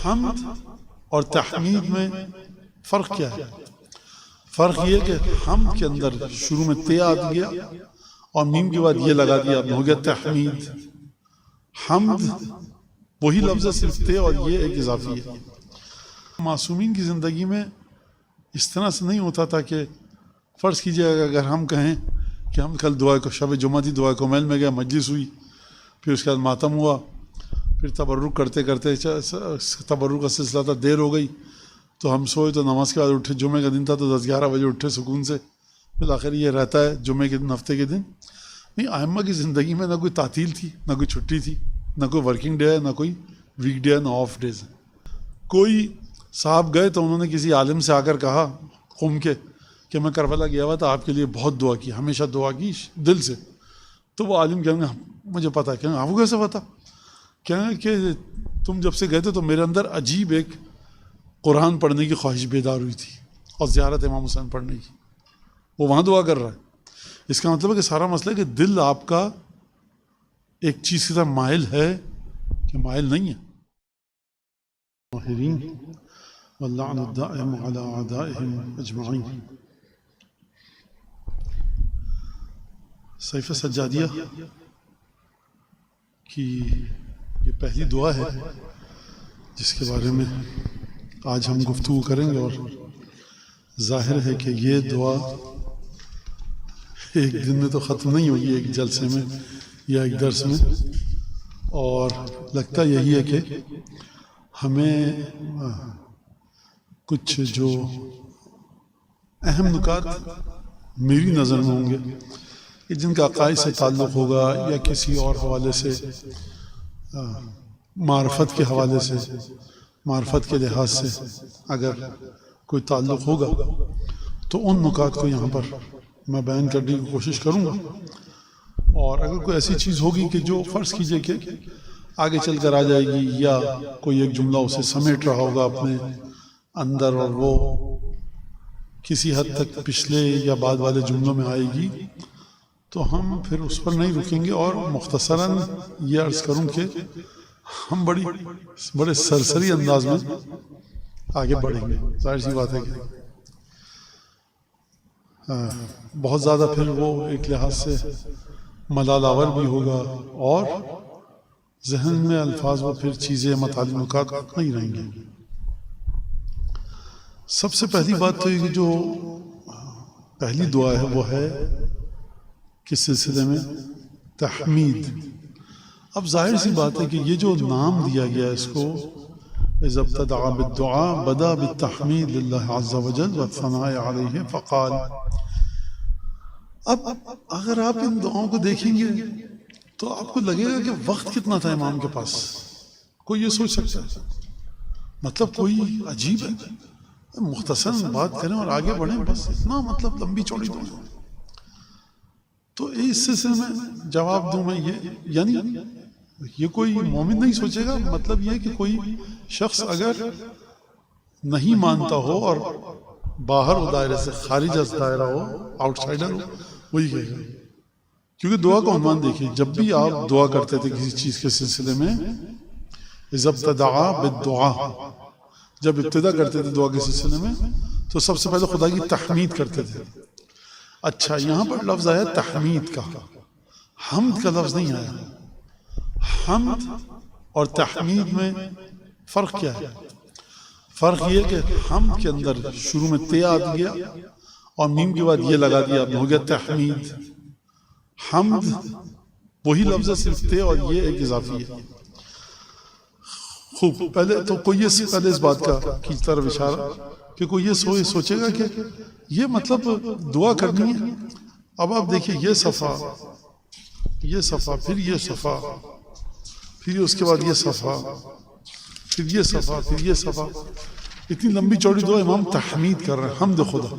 حمد اور تحمید میں فرق کیا ہے؟ فرق یہ کہ حمد کے اندر شروع میں تے آ گیا اور میم کے بعد یہ لگا دیا، ہو گیا تحمید۔ حمد وہی لفظ ہے، صرف تے اور یہ ایک اضافی ہے۔ معصومین کی زندگی میں اس طرح سے نہیں ہوتا تھا کہ فرض کیجئے اگر ہم کہیں کہ ہم کل دعا کو شب جمعہ تھی، دعا کو میل میں گیا، مجلس ہوئی، پھر اس کے بعد ماتم ہوا، پھر تبرک کرتے کرتے تبرک کا سلسلہ تھا، دیر ہو گئی تو ہم سوئے، تو نماز کے بعد اٹھے، جمعے کا دن تھا تو 10-11 بجے اٹھے سکون سے، بالآخر یہ رہتا ہے جمعے کے دن، ہفتے کے دن۔ نہیں، ائمہ کی زندگی میں نہ کوئی تعطیل تھی، نہ کوئی چھٹی تھی، نہ کوئی ورکنگ ڈے ہے، نہ کوئی ویک ڈے ہے، نہ آف ڈیز ہے۔ کوئی صاحب گئے تو انہوں نے کسی عالم سے آ کر کہا قوم کے کہ میں کربلا گیا ہوا تھا، آپ کے لیے بہت دعا کی، ہمیشہ دعا کی دل سے۔ تو وہ عالم کہیں گے مجھے پتا ہے، کہیں گے آپ کو کیسے پتا؟ کہیں گے کہ تم جب سے گئے تھے تو میرے اندر عجیب ایک قرآن پڑھنے کی خواہش بیدار ہوئی تھی اور زیارت امام حسین پڑھنے کی۔ وہ وہاں دعا کر رہا ہے۔ اس کا مطلب ہے کہ سارا مسئلہ ہے کہ دل آپ کا ایک چیز کی طرف مائل ہے کہ مائل نہیں ہے۔ ماہرین واللعن الدائم علی اعدائهم اجمعین۔ صحیفہ سجادیہ کی یہ پہلی دعا ہے جس کے بارے میں آج ہم گفتگو کریں گے، اور ظاہر ہے کہ یہ دعا ایک دن میں تو ختم نہیں ہوگی، ایک جلسے میں یا ایک درس میں، اور لگتا یہی ہے کہ ہمیں کچھ جو اہم نکات میری نظر میں ہوں گے کہ جن کا عقائد سے تعلق ہوگا یا کسی اور حوالے سے، معرفت کے حوالے سے، معرفت کے لحاظ سے اگر کوئی تعلق ہوگا تو ان نکات کو یہاں پر میں بیان کرنے کی کوشش کروں گا۔ اور اگر کوئی ایسی چیز ہوگی کہ جو فرض کیجئے کہ آگے چل کر آ جائے گی، یا کوئی ایک جملہ اسے سمیٹ رہا ہوگا اپنے اندر اور وہ کسی حد تک پچھلے یا بعد والے جملوں میں آئے گی، تو ہم پھر اس پر نہیں رکیں گے، اور مختصراً یہ عرض کروں کہ ہم بڑے سرسری انداز میں آگے بڑھیں گے۔ ظاہر سی بات ہے کہ بہت زیادہ پھر وہ ایک لحاظ سے ملال آور بھی ہوگا، اور ذہن میں الفاظ و پھر چیزیں مطالب نکات نہیں رہیں گے۔ سب سے پہلی بات تو یہ کہ جو پہلی دعا ہے وہ ہے کس سلسلے میں؟ تحمید۔ اب ظاہر سی بات ہے کہ یہ جو نام دیا گیا اس کو، اذا ابتدع بالدعاء بدا بالتحمید للہ عز وجل والثناء علیہ فقال۔ اب اگر آپ ان دعاؤں کو دیکھیں گے تو آپ کو لگے گا کہ وقت کتنا تھا امام کے پاس، کوئی یہ سوچ سکتا ہے؟ مطلب کوئی عجیب ہے، مختصر بات کریں اور آگے بڑھیں، بس اتنا مطلب لمبی چوڑی دعا۔ تو اس سلسلے میں جواب دوں میں یہ، یعنی یہ کوئی مومن نہیں سوچے گا، مطلب یہ کہ کوئی شخص اگر نہیں مانتا ہو اور باہر و دائرے سے خارج از دائرہ ہو، آؤٹ سائڈر ہو، وہی کہے گا۔ کیونکہ دعا کا عنوان دیکھیے، جب بھی آپ دعا کرتے تھے کسی چیز کے سلسلے میں، اذا ابتدع بالدعاء، جب ابتدا کرتے تھے دعا کے سلسلے میں تو سب سے پہلے خدا کی تحمید کرتے تھے۔ اچھا، یہاں پر لفظ آیا تحمید کا، حمد کا لفظ نہیں آیا۔ حمد اور تحمید میں فرق کیا ہے؟ فرق یہ کہ حمد کے اندر شروع میں تے آ گیا اور میم کے بعد یہ لگا دیا، ہو گیا تحمید۔ حمد وہی لفظ ہے، صرف تے اور یہ ایک اضافی ہے۔ خوب، پہلے تو کوئی یہ پہلے اس بات کا کی طرف اشارہ کہ کوئی یہ سوچے گا کہ یہ مطلب دعا کرنی ہے۔ اب آپ دیکھیے، یہ صفحہ، یہ صفحہ، پھر یہ صفحہ، پھر اس کے بعد یہ صفحہ، پھر یہ صفحہ، پھر یہ صفحہ، اتنی لمبی چوڑی دعا امام تحمید کر رہے ہیں، حمد خدا۔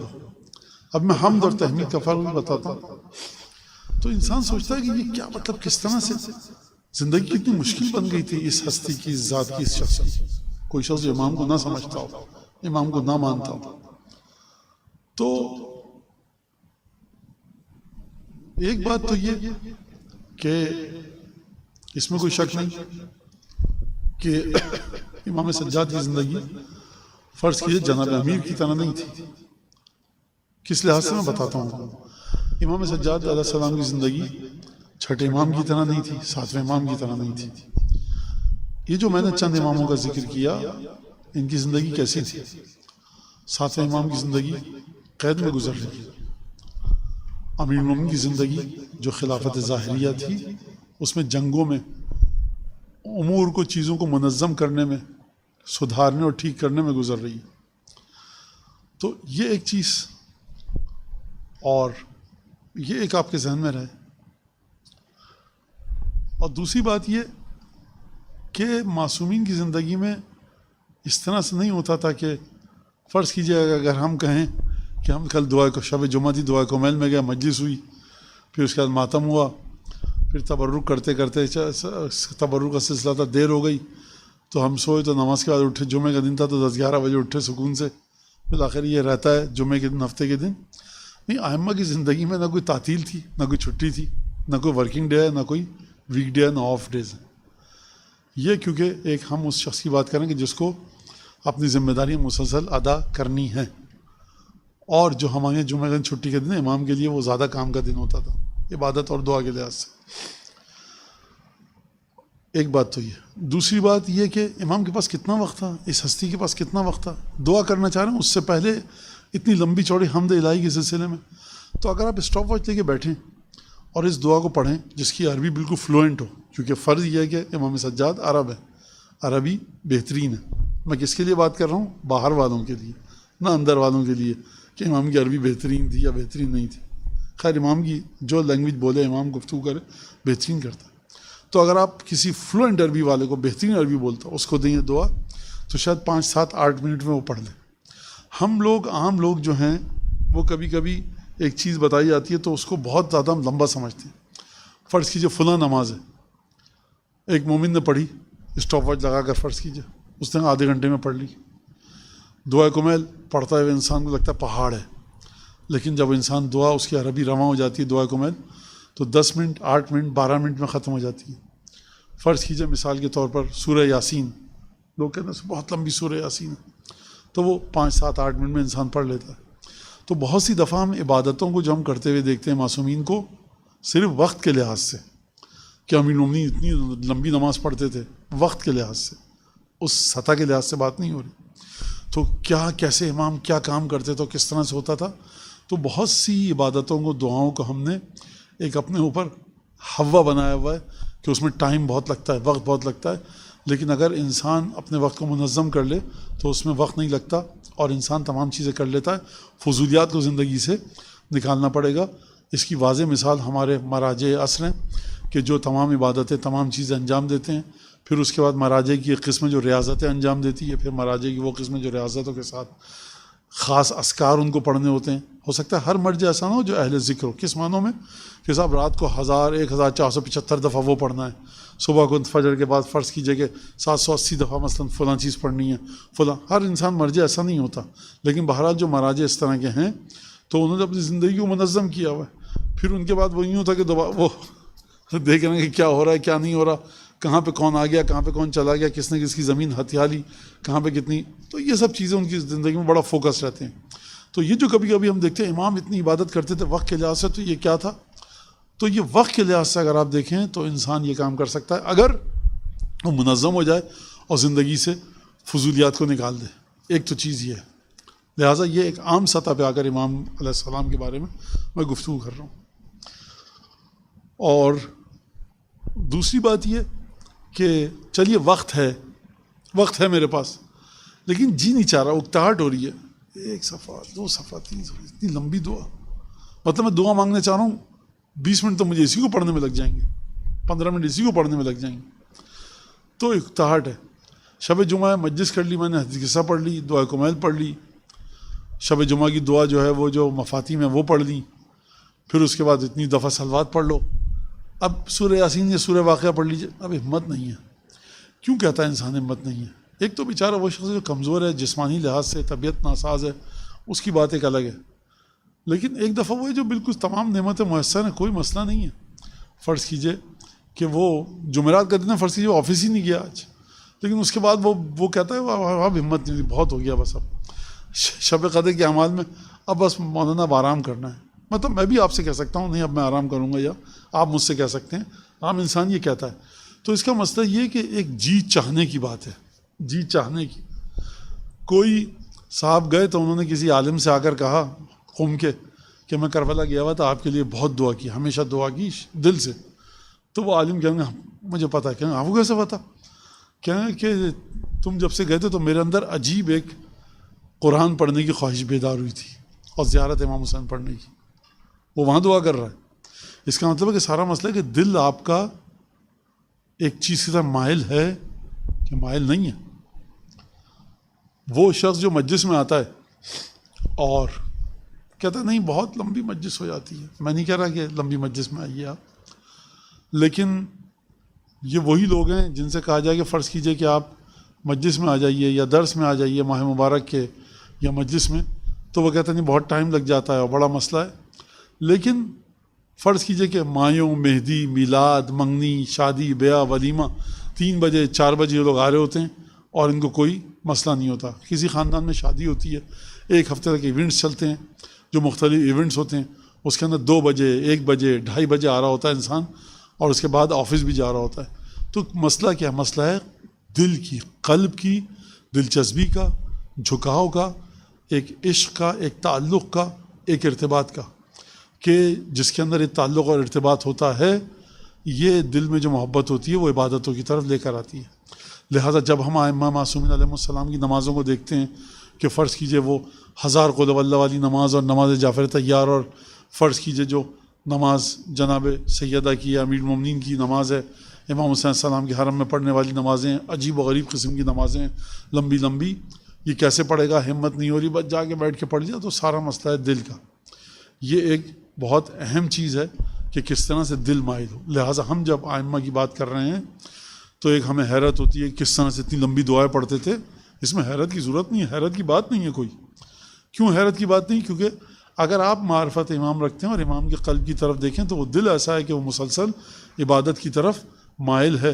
اب میں حمد اور تحمید کا فرق بتاتا ہوں۔ تو انسان سوچتا ہے کہ یہ کیا مطلب، کس طرح سے زندگی کتنی مشکل بن گئی تھی اس ہستی کی، اس ذات کی، اس شخص کی۔ کوئی شخص جو امام کو نہ سمجھتا ہو، امام کو نہ مانتا ہو۔ تو ایک بات تو یہ کہ اس میں کوئی شک نہیں کہ امام سجاد کی زندگی فرض کیجیے جناب امیر کی طرح نہیں تھی. کس لحاظ سے میں بتاتا ہوں. امام سجاد علیہ السلام کی زندگی چھٹے امام کی طرح نہیں تھی، ساتویں امام کی طرح نہیں تھی. یہ جو میں نے چند اماموں کا ذکر کیا، ان کی زندگی کیسی تھی؟ ساتویں امام کی زندگی قید میں گزر رہی ہے. امیر المومنین کی زندگی جو خلافت ظاہریہ تھی، اس میں جنگوں میں امور کو، چیزوں کو منظم کرنے میں، سدھارنے اور ٹھیک کرنے میں گزر رہی ہے. تو یہ ایک چیز، اور یہ ایک آپ کے ذہن میں رہے. اور دوسری بات یہ کہ معصومین کی زندگی میں اس طرح سے نہیں ہوتا تھا کہ فرض کیجئے اگر ہم کہیں کہ ہم کل دعا کو، شب جمعہ تھی، دعا کو میل میں گیا، مجلس ہوئی، پھر اس کے بعد ماتم ہوا، پھر تبرک کرتے کرتے تبرک کا سلسلہ تھا، دیر ہو گئی تو ہم سوئے، تو نماز کے بعد اٹھے، جمعے کا دن تھا تو 10-11 بجے اٹھے سکون سے. بالآخر یہ رہتا ہے جمعے کے دن، ہفتے کے دن. نہیں، ائمہ کی زندگی میں نہ کوئی تعطیل تھی، نہ کوئی چھٹی تھی، نہ کوئی ورکنگ ڈے ہے، نہ کوئی ویک ڈے ہے، نہ آف ڈیز ہے. یہ کیونکہ ایک ہم اس شخص کی بات کریں کہ جس کو اپنی ذمہ داریاں مسلسل ادا کرنی ہیں. اور جو ہمارے جمعہ کا دن چھٹی کے دن امام کے لیے وہ زیادہ کام کا دن ہوتا تھا، عبادت اور دعا کے لحاظ سے. ایک بات تو یہ. دوسری بات یہ کہ امام کے پاس کتنا وقت تھا، اس ہستی کے پاس کتنا وقت تھا. دعا کرنا چاہ رہے ہیں، اس سے پہلے اتنی لمبی چوڑی حمد الہی کے سلسلے میں. تو اگر آپ اسٹاپ واچ لے کے بیٹھیں اور اس دعا کو پڑھیں جس کی عربی بالکل فلوئنٹ ہو، کیونکہ فرض یہ ہے کہ امام سجاد عرب ہے، عربی بہترین ہے. میں کس کے لیے بات کر رہا ہوں؟ باہر والوں کے لیے، نہ اندر والوں کے لیے کہ امام کی عربی بہترین تھی یا بہترین نہیں تھی. خیر، امام کی جو لینگویج بولے، امام گفتگو کرے، بہترین کرتا ہے. تو اگر آپ کسی فلوئنٹ عربی والے کو، بہترین عربی بولتا، اس کو دیں یہ دعا، تو شاید 5, 7, 8 منٹ میں وہ پڑھ لے. ہم لوگ، عام لوگ جو ہیں، وہ کبھی کبھی ایک چیز بتائی جاتی ہے تو اس کو بہت زیادہ ہم لمبا سمجھتے ہیں. فرض کیجئے فلاں نماز ہے، ایک مومن نے پڑھی، اسٹاپ واچ لگا کر فرض کیجئے اس نے آدھے گھنٹے میں پڑھ لی. دعا کمیل پڑھتا ہے انسان کو لگتا ہے پہاڑ ہے، لیکن جب انسان دعا اس کی عربی رواں ہو جاتی ہے دعا کمیل، تو 10 منٹ، 8 منٹ، 12 منٹ میں ختم ہو جاتی ہے. فرض کیجئے مثال کے طور پر سورہ یاسین، لوگ کہتے ہیں بہت لمبی سورہ یاسین ہے، تو وہ 5, 7, 8 منٹ میں انسان پڑھ لیتا ہے. تو بہت سی دفعہ ہم عبادتوں کو جو ہم کرتے ہوئے دیکھتے ہیں معصومین کو، صرف وقت کے لحاظ سے کہ امیر المومنین اتنی لمبی نماز پڑھتے تھے، وقت کے لحاظ سے، اس سطح کے لحاظ سے بات نہیں ہو رہی. تو کیا، کیسے امام کیا کام کرتے تھے، کس طرح سے ہوتا تھا. تو بہت سی عبادتوں کو، دعاؤں کو ہم نے ایک اپنے اوپر ہوا بنایا ہوا ہے کہ اس میں ٹائم بہت لگتا ہے، وقت بہت لگتا ہے. لیکن اگر انسان اپنے وقت کو منظم کر لے تو اس میں وقت نہیں لگتا اور انسان تمام چیزیں کر لیتا ہے. فضولیات کو زندگی سے نکالنا پڑے گا. اس کی واضح مثال ہمارے مراجع عصر ہیں کہ جو تمام عبادتیں، تمام چیزیں انجام دیتے ہیں. پھر اس کے بعد مراجع کی ایک قسم جو ریاضتیں انجام دیتی ہے، پھر مراجع کی وہ قسم جو ریاضتوں کے ساتھ خاص اذکار ان کو پڑھنے ہوتے ہیں. ہو سکتا ہے ہر مرجع ایسا نہ ہو جو اہل ذکر ہو. کس معنوں میں؟ کہ صاحب رات کو 1475 دفعہ وہ پڑھنا ہے، صبح کو فجر کے بعد فرض کیجئے کہ 780 دفعہ مثلاً فلاں چیز پڑھنی ہے، فلاں. ہر انسان مرجع ایسا نہیں ہوتا، لیکن بہرحال جو مراجع اس طرح کے ہیں تو انہوں نے اپنی زندگی کو منظم کیا ہوا ہے. پھر ان کے بعد وہ یوں تھا کہ وہ دیکھ رہے ہیں کہ کیا ہو رہا ہے، کیا نہیں ہو رہا، کہاں پہ کون آ گیا، کہاں پہ کون چلا گیا، کس نے کس کی زمین ہتھیا لی، کہاں پہ کتنی. تو یہ سب چیزیں ان کی زندگی میں بڑا فوکس رہتے ہیں. تو یہ جو کبھی کبھی ہم دیکھتے ہیں امام اتنی عبادت کرتے تھے وقت کے لحاظ سے، تو یہ کیا تھا؟ تو یہ وقت کے لحاظ سے اگر آپ دیکھیں تو انسان یہ کام کر سکتا ہے اگر وہ منظم ہو جائے اور زندگی سے فضولیات کو نکال دے. ایک تو چیز یہ ہے. لہٰذا یہ ایک عام سطح پہ آ کر امام علیہ السلام کے بارے میں گفتگو کر رہا ہوں. اور دوسری بات یہ کہ چلیے وقت ہے میرے پاس، لیکن جی نہیں چاہ رہا، اکتاہٹ ہو رہی ہے. 1 صفحہ 2 صفحہ 3 صفحہ، اتنی لمبی دعا. مطلب میں دعا مانگنے چاہ رہا ہوں، 20 منٹ تو مجھے اسی کو پڑھنے میں لگ جائیں گے، 15 منٹ اسی کو پڑھنے میں لگ جائیں گے. تو اکتاہٹ ہے. شب جمعہ مجلس کر لی، میں نے حدیث قصہ پڑھ لی، دعا کمیل پڑھ لی، شب جمعہ کی دعا جو ہے وہ جو مفاتیم ہے وہ پڑھ لی، پھر اس کے بعد اتنی دفعہ صلوات پڑھ لو. اب سورہ یاسین یا سورہ واقعہ پڑھ لیجیے. اب ہمت نہیں ہے. کیوں کہتا ہے انسان ہمت نہیں ہے؟ ایک تو بیچارہ وہ شخص جو کمزور ہے، جسمانی لحاظ سے طبیعت ناساز ہے، اس کی بات ایک الگ ہے. لیکن ایک دفعہ وہ ہے جو بالکل تمام نعمتیں میسر ہیں، کوئی مسئلہ نہیں ہے. فرض کیجئے کہ وہ جمعرات کا دن ہے، فرض کیجئے آفس ہی نہیں گیا آج، لیکن اس کے بعد وہ کہتا ہے اب ہمت نہیں، بہت ہو گیا بس، اب شب قدر کے اعمال میں اب بس مولانا اب آرام کرنا ہے. مطلب میں بھی آپ سے کہہ سکتا ہوں نہیں اب میں آرام کروں گا، یا آپ مجھ سے کہہ سکتے ہیں، عام انسان یہ کہتا ہے. تو اس کا مسئلہ یہ کہ ایک جی چاہنے کی بات ہے، جی چاہنے کی. کوئی صاحب گئے تو انہوں نے کسی عالم سے آ کر کہا قوم کے کہ میں کربلا گیا ہوا تھا، آپ کے لیے بہت دعا کی، ہمیشہ دعا کی دل سے. تو وہ عالم کہیں گے مجھے پتا ہے. کہیں گے آپ کو کیسے پتا؟ کہیں گے کہ تم جب سے گئے تھے تو میرے اندر عجیب ایک قرآن پڑھنے کی خواہش بیدار ہوئی تھی اور زیارت امام حسین پڑھنے کی. وہ وہاں دعا کر رہا ہے. اس کا مطلب ہے کہ سارا مسئلہ ہے کہ دل آپ کا ایک چیز کی طرف مائل ہے کہ مائل نہیں ہے. وہ شخص جو مجلس میں آتا ہے اور کہتا ہے نہیں بہت لمبی مجلس ہو جاتی ہے، میں نہیں کہہ رہا کہ لمبی مجلس میں آئیے آپ، لیکن یہ وہی لوگ ہیں جن سے کہا جائے کہ فرض کیجئے کہ آپ مجلس میں آ جائیے یا درس میں آ جائیے ماہ مبارک کے یا مجلس میں، تو وہ کہتے ہیں نہیں بہت ٹائم لگ جاتا ہے اور بڑا مسئلہ ہے. لیکن فرض کیجئے کہ مایوں، مہدی، میلاد، منگنی، شادی، بیاہ، ولیمہ 3 بجے 4 بجے یہ لوگ آ رہے ہوتے ہیں اور ان کو کوئی مسئلہ نہیں ہوتا. کسی خاندان میں شادی ہوتی ہے، 1 ہفتے تک ایونٹس چلتے ہیں جو مختلف ایونٹس ہوتے ہیں، اس کے اندر 2 بجے 1 بجے 2:30 بجے آ رہا ہوتا ہے انسان، اور اس کے بعد آفس بھی جا رہا ہوتا ہے. تو مسئلہ کیا؟ مسئلہ ہے دل کی، قلب کی، دلچسپی کا، جھکاؤ کا، ایک عشق کا، ایک تعلق کا، ایک ارتباط کا، کہ جس کے اندر ایک تعلق اور ارتباط ہوتا ہے یہ دل میں جو محبت ہوتی ہے وہ عبادتوں کی طرف لے کر آتی ہے. لہٰذا جب ہم ائمہ معصومین علیہ السلام کی نمازوں کو دیکھتے ہیں کہ فرض کیجئے وہ 1000 قل ہو اللہ والی نماز اور نماز جعفر طیار، اور فرض کیجئے جو نماز جناب سیدہ کی یا امیر المومنین کی نماز ہے، امام حسین السلام کے حرم میں پڑھنے والی نمازیں، عجیب و غریب قسم کی نمازیں لمبی لمبی، یہ کیسے پڑھے گا؟ ہمت نہیں ہو رہی، بس جا کے بیٹھ کے پڑھ لیا. تو سارا مسئلہ ہے دل کا. یہ ایک بہت اہم چیز ہے کہ کس طرح سے دل مائل ہو. لہٰذا ہم جب ائمہ کی بات کر رہے ہیں تو ایک ہمیں حیرت ہوتی ہے کس طرح سے اتنی لمبی دعائیں پڑھتے تھے. اس میں حیرت کی ضرورت نہیں ہے، حیرت کی بات نہیں ہے کوئی. کیوں حیرت کی بات نہیں؟ کیونکہ اگر آپ معرفت امام رکھتے ہیں اور امام کے قلب کی طرف دیکھیں تو وہ دل ایسا ہے کہ وہ مسلسل عبادت کی طرف مائل ہے.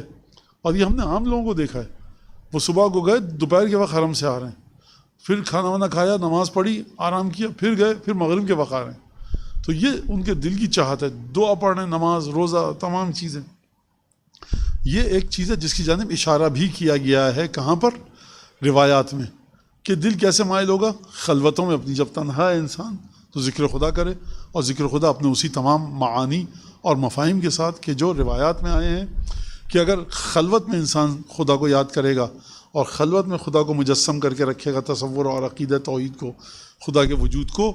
اور یہ ہم نے عام لوگوں کو دیکھا ہے، وہ صبح کو گئے، دوپہر کے وقت حرم سے آ رہے ہیں، پھر کھانا وانا کھایا، نماز پڑھی، آرام کیا، پھر گئے، پھر مغرب کے وقت آ رہے ہیں. تو یہ ان کے دل کی چاہت ہے، دعا پڑھنے، نماز، روزہ، تمام چیزیں. یہ ایک چیز ہے جس کی جانب اشارہ بھی کیا گیا ہے. کہاں پر؟ روایات میں. کہ دل کیسے مائل ہوگا؟ خلوتوں میں اپنی، جب تنہا ہے انسان تو ذکر خدا کرے، اور ذکر خدا اپنے اسی تمام معانی اور مفاہیم کے ساتھ کہ جو روایات میں آئے ہیں کہ اگر خلوت میں انسان خدا کو یاد کرے گا اور خلوت میں خدا کو مجسم کر کے رکھے گا، تصور اور عقیدہ توحید کو، خدا کے وجود کو،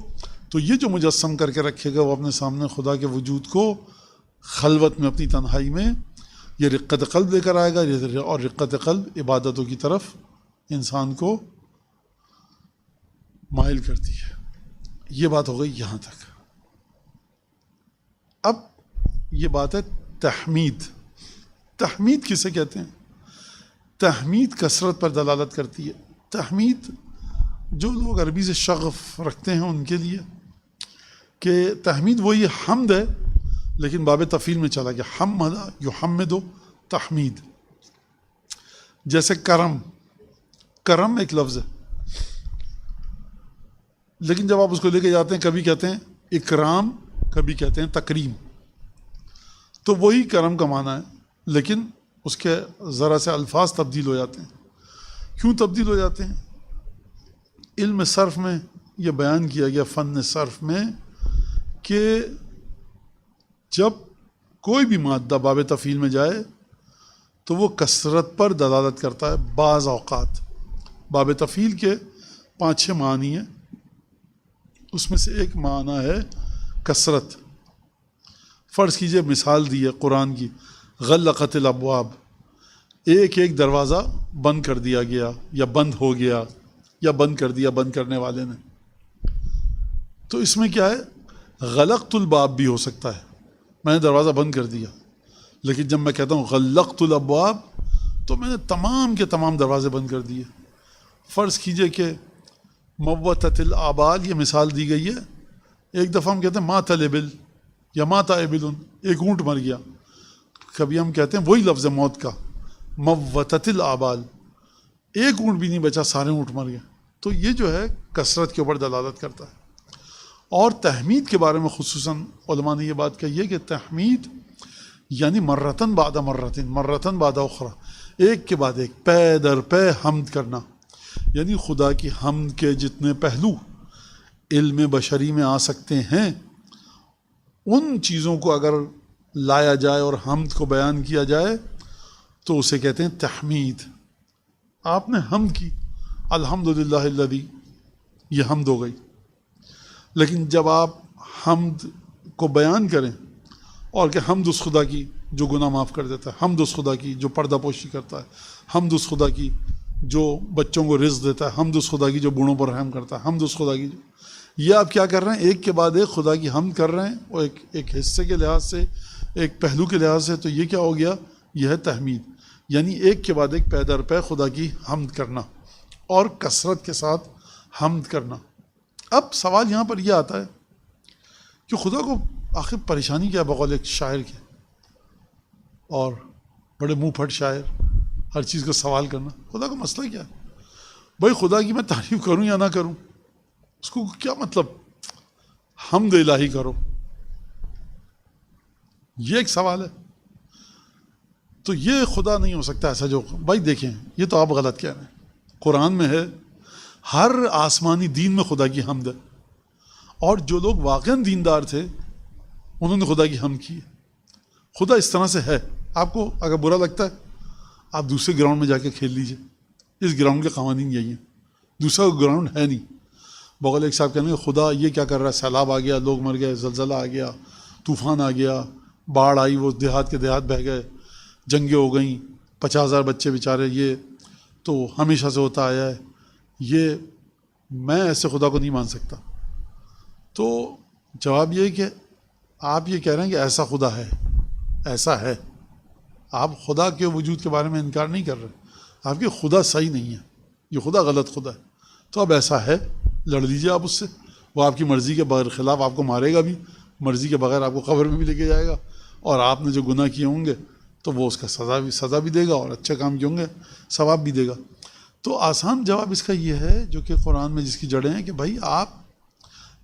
تو یہ جو مجسم کر کے رکھے گا وہ اپنے سامنے خدا کے وجود کو خلوت میں اپنی تنہائی میں یہ رقت قلب لے کر آئے گا. اور رقت قلب عبادتوں کی طرف انسان کو مائل کرتی ہے. یہ بات ہو گئی یہاں تک. اب یہ بات ہے تحمید. تحمید کسے کہتے ہیں؟ تحمید کثرت پر دلالت کرتی ہے. تحمید جو لوگ عربی سے شغف رکھتے ہیں ان کے لیے کہ تحمید وہی حمد ہے لیکن باب تفعیل میں چلا گیا. حمد یحمد تحمید. جیسے کرم، کرم ایک لفظ ہے لیکن جب آپ اس کو لے کے جاتے ہیں کبھی کہتے ہیں اکرام، کبھی کہتے ہیں تکریم. تو وہی کرم کا معنی ہے لیکن اس کے ذرا سے الفاظ تبدیل ہو جاتے ہیں. کیوں تبدیل ہو جاتے ہیں؟ علم صرف میں یہ بیان کیا گیا، فن صرف میں، کہ جب کوئی بھی مادہ باب تفعیل میں جائے تو وہ کثرت پر دلالت کرتا ہے. بعض اوقات باب تفعیل کے 5-6 معنی ہیں، اس میں سے ایک معنی ہے کثرت. فرض کیجئے مثال دی ہے قرآن کی، غلقت الابواب، ایک ایک دروازہ بند کر دیا گیا یا بند ہو گیا یا بند کر دیا بند کرنے والے نے. تو اس میں کیا ہے؟ غلقت الباب بھی ہو سکتا ہے، میں نے دروازہ بند کر دیا، لیکن جب میں کہتا ہوں غلقت الابواب تو میں نے تمام کے تمام دروازے بند کر دیے. فرض کیجئے کہ موتت الآبال یہ مثال دی گئی ہے. ایک دفعہ ہم کہتے ہیں مات الابل یا مات ابل، ایک اونٹ مر گیا. کبھی ہم کہتے ہیں وہی لفظ موت کا، موتت الآبال، ایک اونٹ بھی نہیں بچا، سارے اونٹ مر گئے. تو یہ جو ہے کثرت کے اوپر دلالت کرتا ہے. اور تحمید کے بارے میں خصوصاً علماء نے یہ بات کہی ہے کہ تحمید یعنی مرتن بعد مرتن، مرتن بعد اخرى، ایک کے بعد ایک، پے در پے حمد کرنا. یعنی خدا کی حمد کے جتنے پہلو علم بشری میں آ سکتے ہیں ان چیزوں کو اگر لایا جائے اور حمد کو بیان کیا جائے تو اسے کہتے ہیں تحمید. آپ نے حمد کی، الحمدللہ الذی، یہ حمد ہو گئی. لیکن جب آپ حمد کو بیان کریں اور کہ حمد اس خدا کی جو گناہ معاف کر دیتا ہے، حمد اس خدا کی جو پردہ پوشی کرتا ہے، حمد اس خدا کی جو بچوں کو رزق دیتا ہے، حمد اس خدا کی جو بوڑھوں پر رحم کرتا ہے، حمد اس خدا کی جو، یہ آپ کیا کر رہے ہیں؟ ایک کے بعد ایک خدا کی حمد کر رہے ہیں، اور ایک حصے کے لحاظ سے، ایک پہلو کے لحاظ سے. تو یہ کیا ہو گیا؟ یہ ہے تحمید. یعنی ایک کے بعد ایک، پے در پے خدا کی حمد کرنا اور کثرت کے ساتھ حمد کرنا. اب سوال یہاں پر یہ آتا ہے کہ خدا کو آخر پریشانی کیا، بقول ایک شاعر کے، اور بڑے منہ پھٹ شاعر، ہر چیز کا سوال کرنا. خدا کو مسئلہ کیا ہے بھائی؟ خدا کی میں تعریف کروں یا نہ کروں، اس کو کیا مطلب؟ حمد الہی کرو، یہ ایک سوال ہے. تو یہ خدا نہیں ہو سکتا ایسا جو بھائی دیکھیں، یہ تو آپ غلط کہہ رہے ہیں. قرآن میں ہے، ہر آسمانی دین میں خدا کی حمد ہے، اور جو لوگ واقعاً دیندار تھے انہوں نے خدا کی حمد کی ہے. خدا اس طرح سے ہے. آپ کو اگر برا لگتا ہے آپ دوسرے گراؤنڈ میں جا کے کھیل لیجئے، اس گراؤنڈ کے قوانین یہی ہیں، دوسرا گراؤنڈ ہے نہیں. بغل ایک صاحب کہنے خدا یہ کیا کر رہا ہے، سیلاب آ گیا، لوگ مر گئے، زلزلہ آ گیا، طوفان آ گیا، باڑھ آئی، وہ دیہات کے دیہات بہہ گئے، جنگیں ہو گئیں، 50,000 بچے بیچارے. یہ تو ہمیشہ سے ہوتا آیا ہے، یہ میں ایسے خدا کو نہیں مان سکتا. تو جواب یہ ہے کہ آپ یہ کہہ رہے ہیں کہ ایسا خدا ہے، ایسا ہے. آپ خدا کے وجود کے بارے میں انکار نہیں کر رہے، آپ کے خدا صحیح نہیں ہے، یہ خدا غلط خدا ہے. تو اب ایسا ہے، لڑ لیجیے آپ اس سے. وہ آپ کی مرضی کے بغیر خلاف آپ کو مارے گا بھی، مرضی کے بغیر آپ کو قبر میں بھی لے کے جائے گا، اور آپ نے جو گناہ کیے ہوں گے تو وہ اس کا سزا بھی دے گا، اور اچھے کام کیے ہوں گے ثواب بھی دے گا. تو آسان جواب اس کا یہ ہے جو کہ قرآن میں جس کی جڑیں ہیں کہ بھائی آپ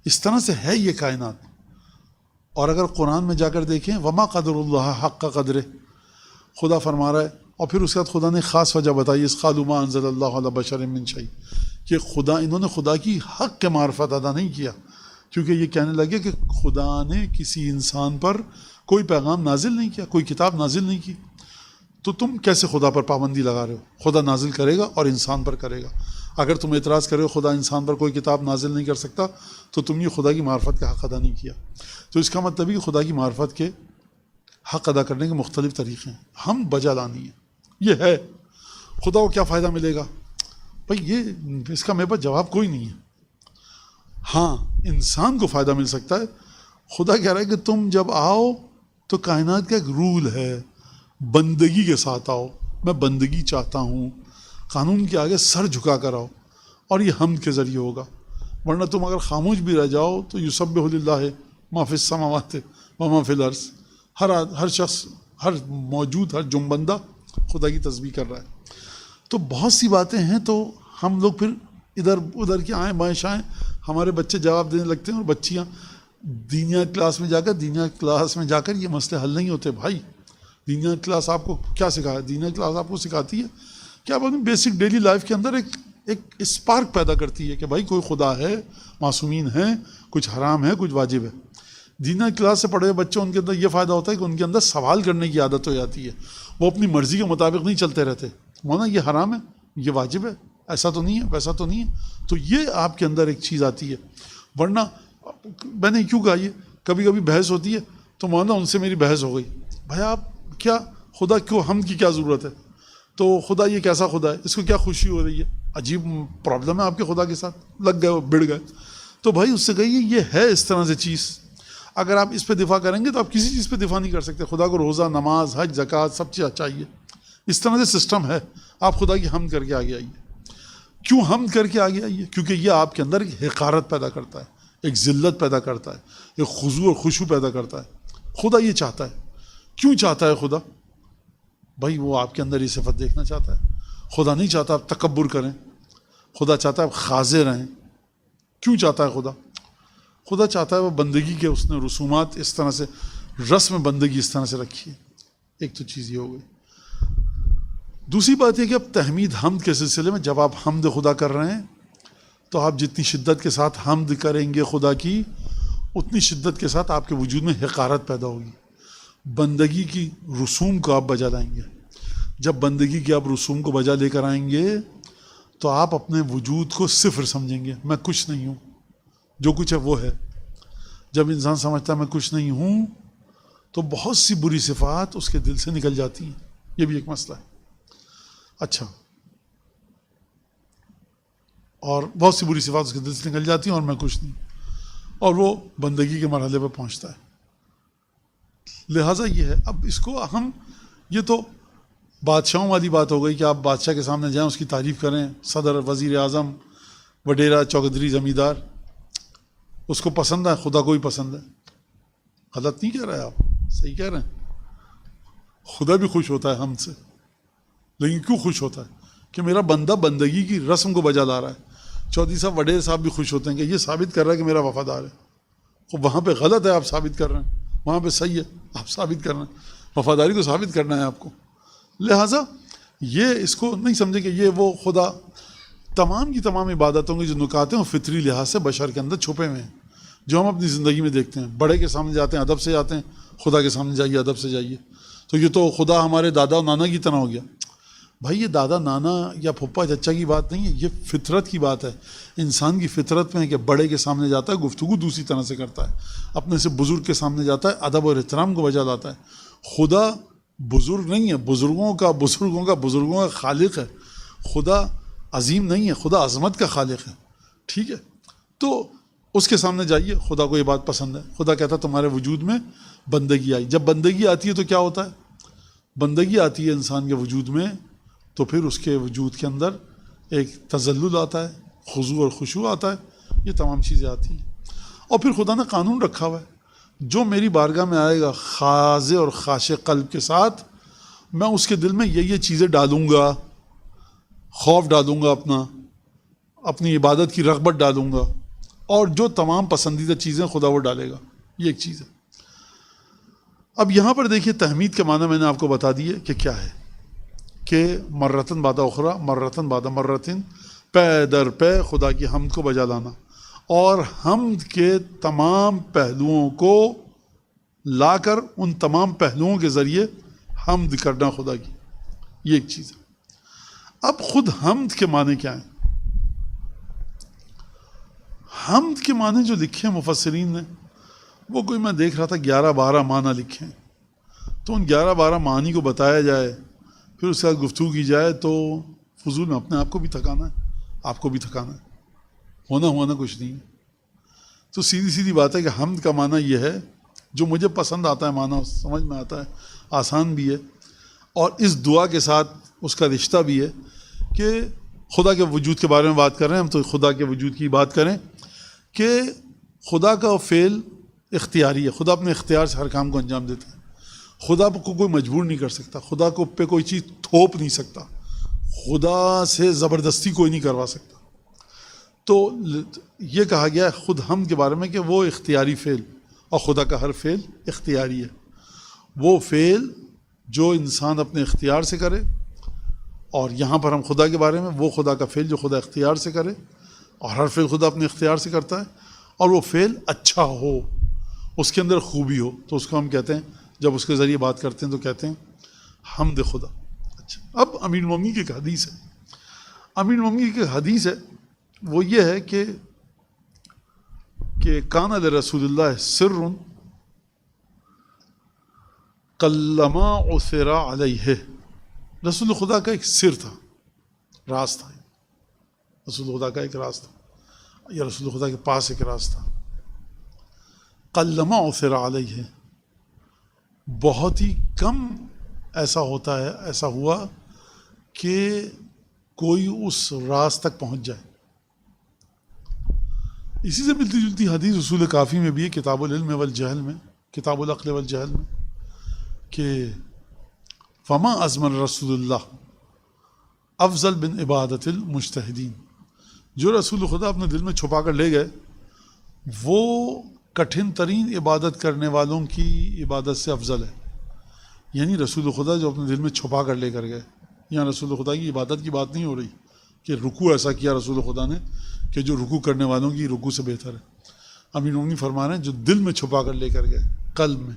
اس طرح سے ہے یہ کائنات. اور اگر قرآن میں جا کر دیکھیں وما قدر اللہ حق کا قدر، خدا فرما رہا ہے. اور پھر اس کے بعد خدا نے خاص وجہ بتائی، اس قالوا ما انزل اللہ علی بشر من شیء، کہ انہوں نے خدا کی حق کے معرفت ادا نہیں کیا، کیونکہ یہ کہنے لگے کہ خدا نے کسی انسان پر کوئی پیغام نازل نہیں کیا، کوئی کتاب نازل نہیں کی، تو تم کیسے خدا پر پابندی لگا رہے ہو؟ خدا نازل کرے گا اور انسان پر کرے گا. اگر تم اعتراض کرے ہو خدا انسان پر کوئی کتاب نازل نہیں کر سکتا تو تم یہ خدا کی معرفت کا حق ادا نہیں کیا. تو اس کا مطلب ہے کہ خدا کی معرفت کے حق ادا کرنے کے مختلف طریقے ہیں. ہم بجا لانی ہے، یہ ہے. خدا کو کیا فائدہ ملے گا بھائی؟ یہ اس کا میرے پاس جواب کوئی نہیں ہے. ہاں انسان کو فائدہ مل سکتا ہے. خدا کہہ رہا ہے کہ تم جب آؤ تو کائنات کا ایک رول ہے، بندگی کے ساتھ آؤ، میں بندگی چاہتا ہوں، قانون کے آگے سر جھکا کر آؤ، اور یہ حمد کے ذریعے ہوگا. ورنہ تم اگر خاموش بھی رہ جاؤ تو یسبح للہ ما فی السماوات و ما فی الارض، ہر شخص، ہر موجود، ہر جنبندہ خدا کی تسبیح کر رہا ہے. تو بہت سی باتیں ہیں، تو ہم لوگ پھر ادھر ادھر کے آئیں بائیں شائیں، ہمارے بچے جواب دینے لگتے ہیں، اور بچیاں دینیات کلاس میں جا کر یہ مسئلے حل نہیں ہوتے. بھائی دینیات کلاس آپ کو کیا سکھایا؟ دینیات کلاس آپ کو سکھاتی ہے کہ آپ اپنی بیسک ڈیلی لائف کے اندر ایک اسپارک پیدا کرتی ہے کہ بھائی کوئی خدا ہے، معصومین ہیں، کچھ حرام ہے، کچھ واجب ہے. دینیات کلاس سے پڑھے ہوئے بچوں، ان کے اندر یہ فائدہ ہوتا ہے کہ ان کے اندر سوال کرنے کی عادت ہو جاتی ہے. وہ اپنی مرضی کے مطابق نہیں چلتے رہتے، مولانا یہ حرام ہے، یہ واجب ہے، ایسا تو نہیں ہے، ویسا تو نہیں ہے. تو یہ آپ کے اندر ایک چیز آتی ہے. ورنہ میں نے کیوں کہا، یہ کبھی کبھی بحث ہوتی ہے تو مولانا ان سے میری بحث ہو گئی، بھائی آپ کیا خدا کیوں، حمد کی کیا ضرورت ہے؟ تو خدا یہ کیسا خدا ہے، اس کو کیا خوشی ہو رہی ہے؟ عجیب پرابلم ہے آپ کے خدا کے ساتھ، لگ گئے بڑھ گئے. تو بھائی اس سے کہیے یہ ہے اس طرح سے چیز. اگر آپ اس پہ دفاع کریں گے تو آپ کسی چیز پہ دفاع نہیں کر سکتے. خدا کو روزہ، نماز، حج، زکوٰۃ سب چیز چاہیے. اس طرح سے سسٹم ہے. آپ خدا کی حمد کر کے آگے آئیے. کیوں حمد کر کے آگے آئیے؟ کیونکہ یہ آپ کے اندر ایک حقارت پیدا کرتا ہے، ایک ذلت پیدا کرتا ہے، ایک خضوع اور خشوع پیدا کرتا ہے. خدا یہ چاہتا ہے. کیوں چاہتا ہے خدا؟ بھائی وہ آپ کے اندر یہ صفت دیکھنا چاہتا ہے. خدا نہیں چاہتا آپ تکبر کریں، خدا چاہتا ہے آپ خاضع رہیں. کیوں چاہتا ہے خدا؟ خدا چاہتا ہے وہ بندگی کے اس نے رسومات اس طرح سے، رسم بندگی اس طرح سے رکھی ہے. ایک تو چیز یہ ہو گئی. دوسری بات یہ کہ اب تحمید حمد کے سلسلے میں جب آپ حمد خدا کر رہے ہیں تو آپ جتنی شدت کے ساتھ حمد کریں گے خدا کی، اتنی شدت کے ساتھ آپ کے وجود میں حقارت پیدا ہوگی. بندگی کی رسوم کو آپ بجا لائیں گے. جب بندگی کی آپ رسوم کو بجا لے کر آئیں گے تو آپ اپنے وجود کو صفر سمجھیں گے. میں کچھ نہیں ہوں، جو کچھ ہے وہ ہے. جب انسان سمجھتا ہے میں کچھ نہیں ہوں تو بہت سی بری صفات اس کے دل سے نکل جاتی ہیں. یہ بھی ایک مسئلہ ہے. اچھا، اور بہت سی بری صفات اس کے دل سے نکل جاتی ہیں اور میں کچھ نہیں، اور وہ بندگی کے مرحلے پہ پہنچتا ہے. لہٰذا یہ ہے. اب اس کو ہم، یہ تو بادشاہوں والی بات ہو گئی کہ آپ بادشاہ کے سامنے جائیں، اس کی تعریف کریں، صدر، وزیر اعظم، وڈیرا، چوکدری، زمیندار، اس کو پسند ہے، خدا کو ہی پسند ہے. غلط نہیں کہہ رہے آپ، صحیح کہہ رہے ہیں. خدا بھی خوش ہوتا ہے ہم سے، لیکن کیوں خوش ہوتا ہے؟ کہ میرا بندہ بندگی کی رسم کو بجا لا رہا ہے. چودھری صاحب، وڈیر صاحب بھی خوش ہوتے ہیں کہ یہ ثابت کر رہا ہے کہ میرا وفادار ہے. وہاں پہ غلط ہے آپ ثابت کر رہے ہیں، وہاں پہ صحیح ہے آپ ثابت کر رہے ہیں. وفاداری کو ثابت کرنا ہے آپ کو. لہٰذا یہ اس کو نہیں سمجھے کہ یہ وہ خدا. تمام کی تمام عبادتوں کے جو نکات ہیں وہ فطری لحاظ سے بشر کے اندر چھپے ہوئے ہیں، جو ہم اپنی زندگی میں دیکھتے ہیں. بڑے کے سامنے جاتے ہیں ادب سے جاتے ہیں، خدا کے سامنے جائیے ادب سے جائیے. تو یہ تو خدا ہمارے دادا و نانا کی طرح ہو گیا. بھائی یہ دادا نانا یا پھپھا چچا کی بات نہیں ہے، یہ فطرت کی بات ہے. انسان کی فطرت میں ہے کہ بڑے کے سامنے جاتا ہے گفتگو دوسری طرح سے کرتا ہے، اپنے سے بزرگ کے سامنے جاتا ہے ادب اور احترام کو بجا لاتا ہے. خدا بزرگ نہیں ہے، بزرگوں کا خالق ہے. خدا عظیم نہیں ہے، خدا عظمت کا خالق ہے. ٹھیک ہے، تو اس کے سامنے جائیے. خدا کو یہ بات پسند ہے. خدا کہتا ہے تمہارے وجود میں بندگی آئی. جب بندگی آتی ہے تو کیا ہوتا ہے؟ بندگی آتی ہے انسان کے وجود میں تو پھر اس کے وجود کے اندر ایک تذلل آتا ہے، خضوع اور خشوع آتا ہے. یہ تمام چیزیں آتی ہیں. اور پھر خدا نے قانون رکھا ہوا ہے، جو میری بارگاہ میں آئے گا خاضع اور خاشع قلب کے ساتھ، میں اس کے دل میں یہ چیزیں ڈالوں گا. خوف ڈالوں گا، اپنی عبادت کی رغبت ڈالوں گا، اور جو تمام پسندیدہ چیزیں خدا وہ ڈالے گا. یہ ایک چیز ہے. اب یہاں پر دیکھیے تحمید کے معنی میں نے آپ کو بتا دیے کہ کیا ہے، کہ مرتن بعد اخرى، مرتن بعد مرتن، پے در پے خدا کی حمد کو بجا لانا، اور حمد کے تمام پہلوؤں کو لا کر ان تمام پہلوؤں کے ذریعے حمد کرنا خدا کی. یہ ایک چیز ہے. اب خود حمد کے معنی کیا ہیں؟ حمد کے معنی جو لکھے مفسرین نے، وہ کوئی میں دیکھ رہا تھا 11-12 معنی لکھے ہیں. تو ان 11-12 معنی کو بتایا جائے، پھر اس کے بعد گفتگو کی جائے تو فضول میں اپنے آپ کو بھی تھکانا ہے، آپ کو بھی تھکانا ہے. ہونا کچھ نہیں. تو سیدھی بات ہے کہ حمد کا معنی یہ ہے جو مجھے پسند آتا ہے، معنی سمجھ میں آتا ہے، آسان بھی ہے، اور اس دعا کے ساتھ اس کا رشتہ بھی ہے کہ خدا کے وجود کے بارے میں بات کر رہے ہیں ہم، تو خدا کے وجود کی بات کریں کہ خدا کا فعل اختیاری ہے. خدا اپنے اختیار سے ہر کام کو انجام دیتا ہے. خدا کو کوئی مجبور نہیں کر سکتا، خدا کو پہ کوئی چیز تھوپ نہیں سکتا، خدا سے زبردستی کوئی نہیں کروا سکتا. تو یہ کہا گیا ہے خود حمد کے بارے میں کہ وہ اختیاری فعل، اور خدا کا ہر فعل اختیاری ہے. وہ فعل جو انسان اپنے اختیار سے کرے، اور یہاں پر ہم خدا کے بارے میں، وہ خدا کا فعل جو خدا اختیار سے کرے، اور ہر فعل خدا اپنے اختیار سے کرتا ہے، اور وہ فعل اچھا ہو، اس کے اندر خوبی ہو، تو اس کو ہم کہتے ہیں، جب اس کے ذریعے بات کرتے ہیں تو کہتے ہیں حمد خدا. اچھا، اب امیر المومنین کی ایک حدیث ہے. امیر المومنین کی حدیث ہے وہ یہ ہے کہ کان لرسول اللہ سر قلما عثر علیہ. رسول خدا کا ایک سر تھا، راز تھا. رسول خدا کا ایک راز تھا، یا رسول خدا کے پاس ایک راز تھا. قلما عثر علیہ، بہت ہی کم ایسا ہوتا ہے، ایسا ہوا کہ کوئی اس راز تک پہنچ جائے. اسی سے ملتی جلتی حدیث اصول کافی میں بھی ہے، کتاب العلم والجہل میں، کتاب العقل والجہل میں، کہ فما ازمن رسول اللہ افضل بن عبادت المجتہدین. جو رسول خدا اپنے دل میں چھپا کر لے گئے وہ کٹھن ترین عبادت کرنے والوں کی عبادت سے افضل ہے. یعنی رسول خدا جو اپنے دل میں چھپا کر لے کر گئے، یہاں رسول خدا کی عبادت کی بات نہیں ہو رہی کہ رکوع ایسا کیا رسول خدا نے کہ جو رکوع کرنے والوں کی رکوع سے بہتر ہے. امیر المومنین فرما رہے ہیں جو دل میں چھپا کر لے کر گئے، قلب میں.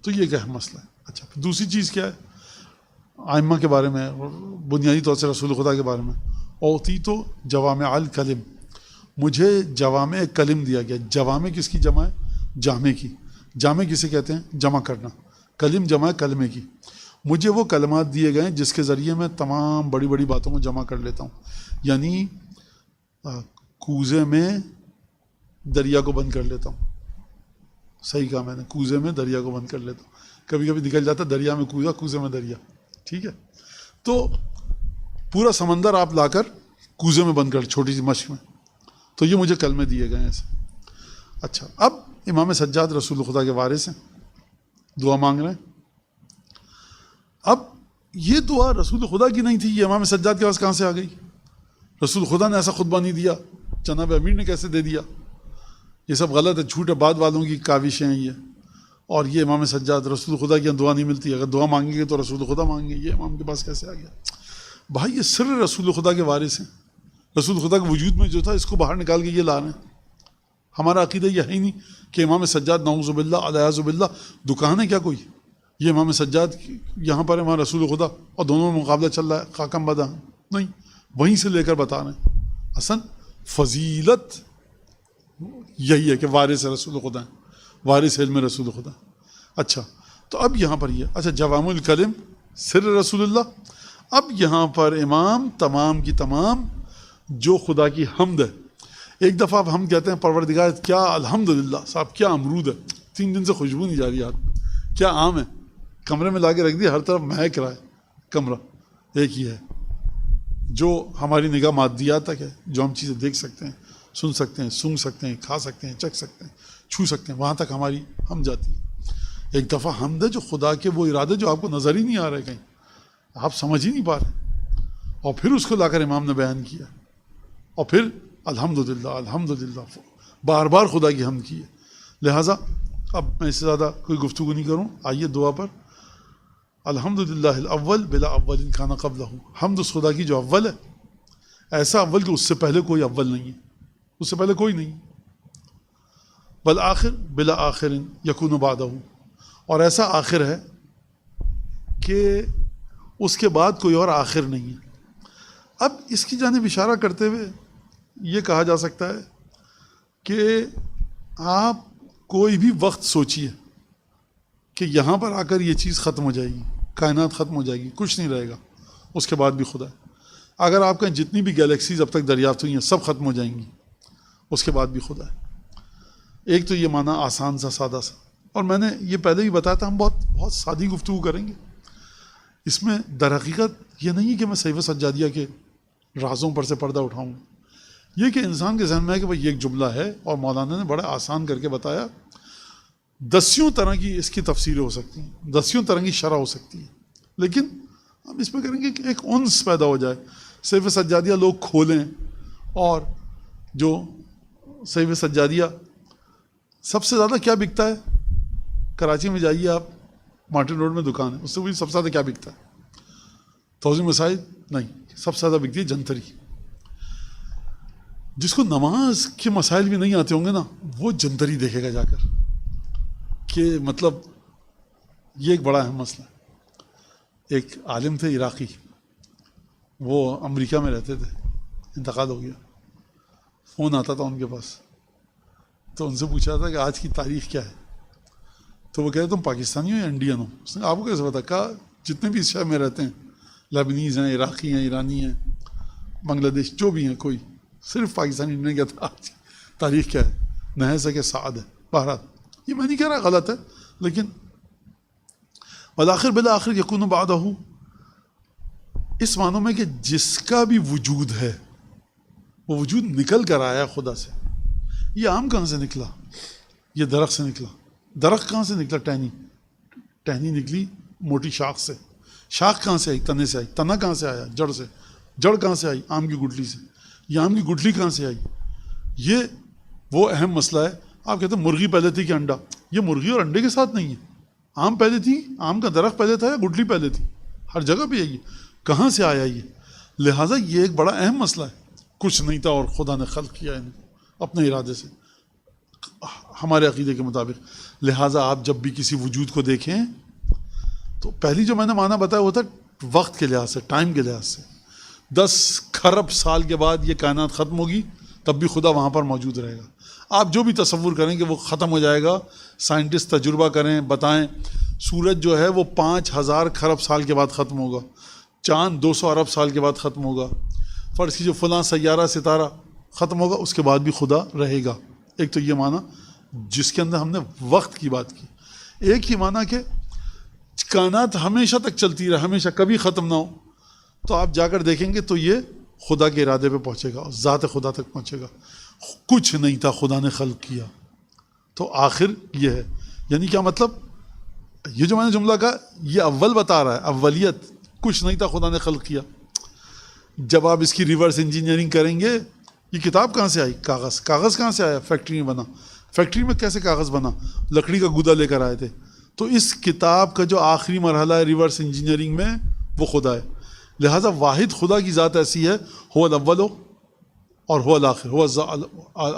تو یہ ایک اہم مسئلہ ہے. اچھا، دوسری چیز کیا ہے؟ ائمہ کے بارے میں اور بنیادی طور سے رسول خدا کے بارے میں. اوتی تو جوامع الکلم، مجھے جوامع کلم دیا گیا. جوامع کس کی جمع ہے؟ جامع کی. جامع کسے کہتے ہیں؟ جمع کرنا. کلم جمع ہے کلمے کی. مجھے وہ کلمات دیے گئے ہیں جس کے ذریعے میں تمام بڑی بڑی باتوں کو جمع کر لیتا ہوں. یعنی کوزے میں دریا کو بند کر لیتا ہوں. صحیح کہا میں نے، کوزے میں دریا کو بند کر لیتا ہوں. کبھی کبھی نکل جاتا دریا میں کوزہ، کوزے میں دریا. ٹھیک ہے، تو پورا سمندر آپ لا کر کوزے میں بند کر، چھوٹی سی مشق میں. تو یہ مجھے کلمے دیے گئے ہیں ایسے. اچھا، اب امام سجاد رسول خدا کے وارث ہیں، دعا مانگ رہے ہیں. اب یہ دعا رسول خدا کی نہیں تھی، یہ امام سجاد کے پاس کہاں سے آ گئی؟ رسول خدا نے ایسا خطبہ نہیں دیا، جناب امیر نے کیسے دے دیا؟ یہ سب غلط ہے، جھوٹ ہے، بعد والوں کی کاوشیں ہیں یہ. اور یہ امام سجاد رسول خدا کی دعا نہیں ملتی. اگر دعا مانگیں گے تو رسول خدا مانگیں گے، یہ امام کے پاس کیسے آ گیا؟ بھائی یہ سر رسول خدا کے وارث ہیں. رسول خدا کے وجود میں جو تھا اس کو باہر نکال کے یہ لا رہے ہیں. ہمارا عقیدہ یہ ہے ہی نہیں کہ امام سجاد نعوذ باللہ علیہ باللہ دکان ہے کیا کوئی؟ یہ امام سجاد یہاں پر امام رسول خدا اور دونوں میں مقابلہ چل رہا ہے، خاکم بدہ نہیں، وہیں سے لے کر بتا رہے ہیں. اصل فضیلت یہی ہے کہ وارث رسول خدا ہیں، وارث علم رسول خدا. اچھا، تو اب یہاں پر یہ اچھا جوامع الکلم سر رسول اللہ. اب یہاں پر امام تمام کی تمام جو خدا کی حمد ہے. ایک دفعہ اب ہم کہتے ہیں پروردگار کیا الحمدللہ صاحب کیا امرود ہے، 3 دن سے خوشبو نہیں جا رہی یار، کیا آم ہے، کمرے میں لا کے رکھ دیا، ہر طرف مہک رہا ہے کمرہ. ایک ہی ہے جو ہماری نگاہ مادیات تک ہے، جو ہم چیزیں دیکھ سکتے ہیں، سن سکتے ہیں، سونگھ سکتے ہیں، کھا سکتے ہیں، چکھ سکتے ہیں، چھو سکتے ہیں، وہاں تک ہماری ہم جاتی ہے. ایک دفعہ حمد ہے جو خدا کے وہ ارادے جو آپ کو نظر ہی نہیں آ رہے، کہیں آپ سمجھ ہی نہیں پا رہے، اور پھر اس کو لا کر امام نے بیان کیا، اور پھر الحمدللہ الحمدللہ بار بار خدا کی حمد کی ہے. لہٰذا اب میں اس سے زیادہ کوئی گفتگو نہیں کروں، آئیے دعا پر. الحمدللہ الاول بلا اول کان قبلہ. حمد اس خدا کی جو اول ہے، ایسا اول کہ اس سے پہلے کوئی اول نہیں ہے، اس سے پہلے کوئی نہیں. بالآخر بلا آخر یکون بعدہ، اور ایسا آخر ہے کہ اس کے بعد کوئی اور آخر نہیں ہے. اب اس کی جانب اشارہ کرتے ہوئے یہ کہا جا سکتا ہے کہ آپ کوئی بھی وقت سوچیے کہ یہاں پر آ کر یہ چیز ختم ہو جائے گی، کائنات ختم ہو جائے گی، کچھ نہیں رہے گا، اس کے بعد بھی خدا ہے. اگر آپ کہیں جتنی بھی گیلیکسیز اب تک دریافت ہوئی ہیں سب ختم ہو جائیں گی، اس کے بعد بھی خدا ہے. ایک تو یہ معنی آسان سا سادہ سا، اور میں نے یہ پہلے بھی بتایا تھا، ہم بہت سادی گفتگو کریں گے. اس میں در حقیقت یہ نہیں کہ میں صحیفہ سجادیہ کے رازوں پر سے پردہ اٹھاؤں، یہ کہ انسان کے ذہن میں ہے کہ بھائی یہ ایک جملہ ہے اور مولانا نے بڑا آسان کر کے بتایا. 10 طرح کی اس کی تفسیریں ہو سکتی ہیں، 10 طرح کی شرح ہو سکتی ہے، لیکن ہم اس میں کریں گے کہ ایک انس پیدا ہو جائے. صحیفہ سجادیہ لوگ کھولیں، اور جو صحیفہ سجادیہ سب سے زیادہ کیا بکتا ہے؟ کراچی میں جائیے آپ، مارٹن روڈ میں دکان ہے، اس سے وہی سب سے زیادہ کیا بکتا ہے؟ توضیح مسائل نہیں، سب سے زیادہ بکتی ہے جنتری. جس کو نماز کے مسائل بھی نہیں آتے ہوں گے نا، وہ جنتری دیکھے گا جا کر کہ مطلب یہ ایک بڑا اہم مسئلہ ہے. ایک عالم تھے عراقی، وہ امریکہ میں رہتے تھے، انتقال ہو گیا. فون آتا تھا ان کے پاس، تو ان سے پوچھا تھا کہ آج کی تاریخ کیا ہے. تو وہ کہتے تم پاکستانی ہو یا انڈین ہو؟ اس نے آپ کو کیسے پتا؟ کہا جتنے بھی اس شہر میں رہتے ہیں، لبنیز ہیں، عراقی ہیں، ایرانی ہیں، بنگلہ دیش جو بھی ہیں، کوئی صرف پاکستانی نے کہا تھا آج تاریخ کیا ہے؟ نحس ہے کہ سعد ہے. بہرحال یہ میں نہیں کہہ رہا غلط ہے، لیکن والآخر بالآخر یکون بعدہ، اس معنوں میں کہ جس کا بھی وجود ہے وہ وجود نکل کر آیا خدا سے. یہ آم کہاں سے نکلا؟ یہ درخت سے نکلا. درخت کہاں سے نکلا؟ ٹہنی نکلی موٹی شاخ سے. شاخ کہاں سے آئی؟ تنے سے آئی. تنا کہاں سے آیا؟ جڑ سے. جڑ کہاں سے آئی؟ آم کی گٹلی سے. یہ آم کی گٹلی کہاں سے آئی؟ یہ وہ اہم مسئلہ ہے. آپ کہتے ہیں مرغی پہلے تھی کہ انڈا؟ یہ مرغی اور انڈے کے ساتھ نہیں ہے. آم پہلے تھی، آم کا درخت پہلے تھا یا گٹلی پہلے تھی؟ ہر جگہ پہ یہی کہاں سے آیا یہ. لہٰذا یہ ایک بڑا اہم مسئلہ ہے. کچھ نہیں تھا اور خدا نے خلق کیا انہیں اپنے ارادے سے ہمارے عقیدے کے مطابق. لہٰذا آپ جب بھی کسی وجود کو دیکھیں تو پہلی جو میں نے معنی بتایا وہ تھا وقت کے لحاظ سے، ٹائم کے لحاظ سے. 10 کھرب سال کے بعد یہ کائنات ختم ہوگی تب بھی خدا وہاں پر موجود رہے گا. آپ جو بھی تصور کریں کہ وہ ختم ہو جائے گا، سائنٹسٹ تجربہ کریں بتائیں. سورج جو ہے وہ 5000 کھرب سال کے بعد ختم ہوگا. چاند 200 ارب سال کے بعد ختم ہوگا. فرض کی جو فلاں سیارہ ستارہ ختم ہوگا اس کے بعد بھی خدا رہے گا. ایک تو یہ معنی جس کے اندر ہم نے وقت کی بات کی. ایک ہی معنی کہ کائنات ہمیشہ تک چلتی رہے، ہمیشہ کبھی ختم نہ ہو. تو آپ جا کر دیکھیں گے تو یہ خدا کے ارادے پہ پہنچے گا، ذات خدا تک پہنچے گا. کچھ نہیں تھا خدا نے خلق کیا. تو آخر یہ ہے، یعنی کیا مطلب؟ یہ جو میں نے جملہ کہا یہ اول بتا رہا ہے، اولیت. کچھ نہیں تھا خدا نے خلق کیا. جب آپ اس کی ریورس انجینئرنگ کریں گے، یہ کتاب کہاں سے آئی؟ کاغذ. کاغذ کہاں سے آیا؟ فیکٹری میں بنا. فیکٹری میں کیسے کاغذ بنا؟ لکڑی کا گودا لے کر آئے تھے. تو اس کتاب کا جو آخری مرحلہ ہے ریورس انجینئرنگ میں وہ خدا ہے. لہٰذا واحد خدا کی ذات ایسی ہے، هو الاول اور هو الاخر، هو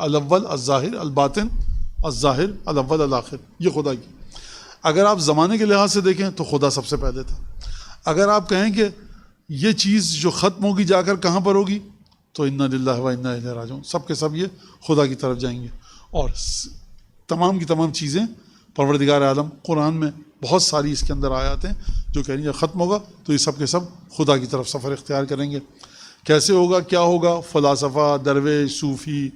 الاول الظاہر الباطن الظاہر الاول الاخر. یہ خدا کی. اگر آپ زمانے کے لحاظ سے دیکھیں تو خدا سب سے پہلے تھا. اگر آپ کہیں کہ یہ چیز جو ختم ہوگی جا کر کہاں پر ہوگی تو انا للہ و انا الیہ راجعون، سب کے سب یہ خدا کی طرف جائیں گے. اور تمام کی تمام چیزیں پروردگار عالم قرآن میں بہت ساری اس کے اندر آیات ہیں جو کہہ رہی ہیں ختم ہوگا تو یہ سب کے سب خدا کی طرف سفر اختیار کریں گے. کیسے ہوگا، کیا ہوگا؟ فلاسفہ، درویش، صوفی،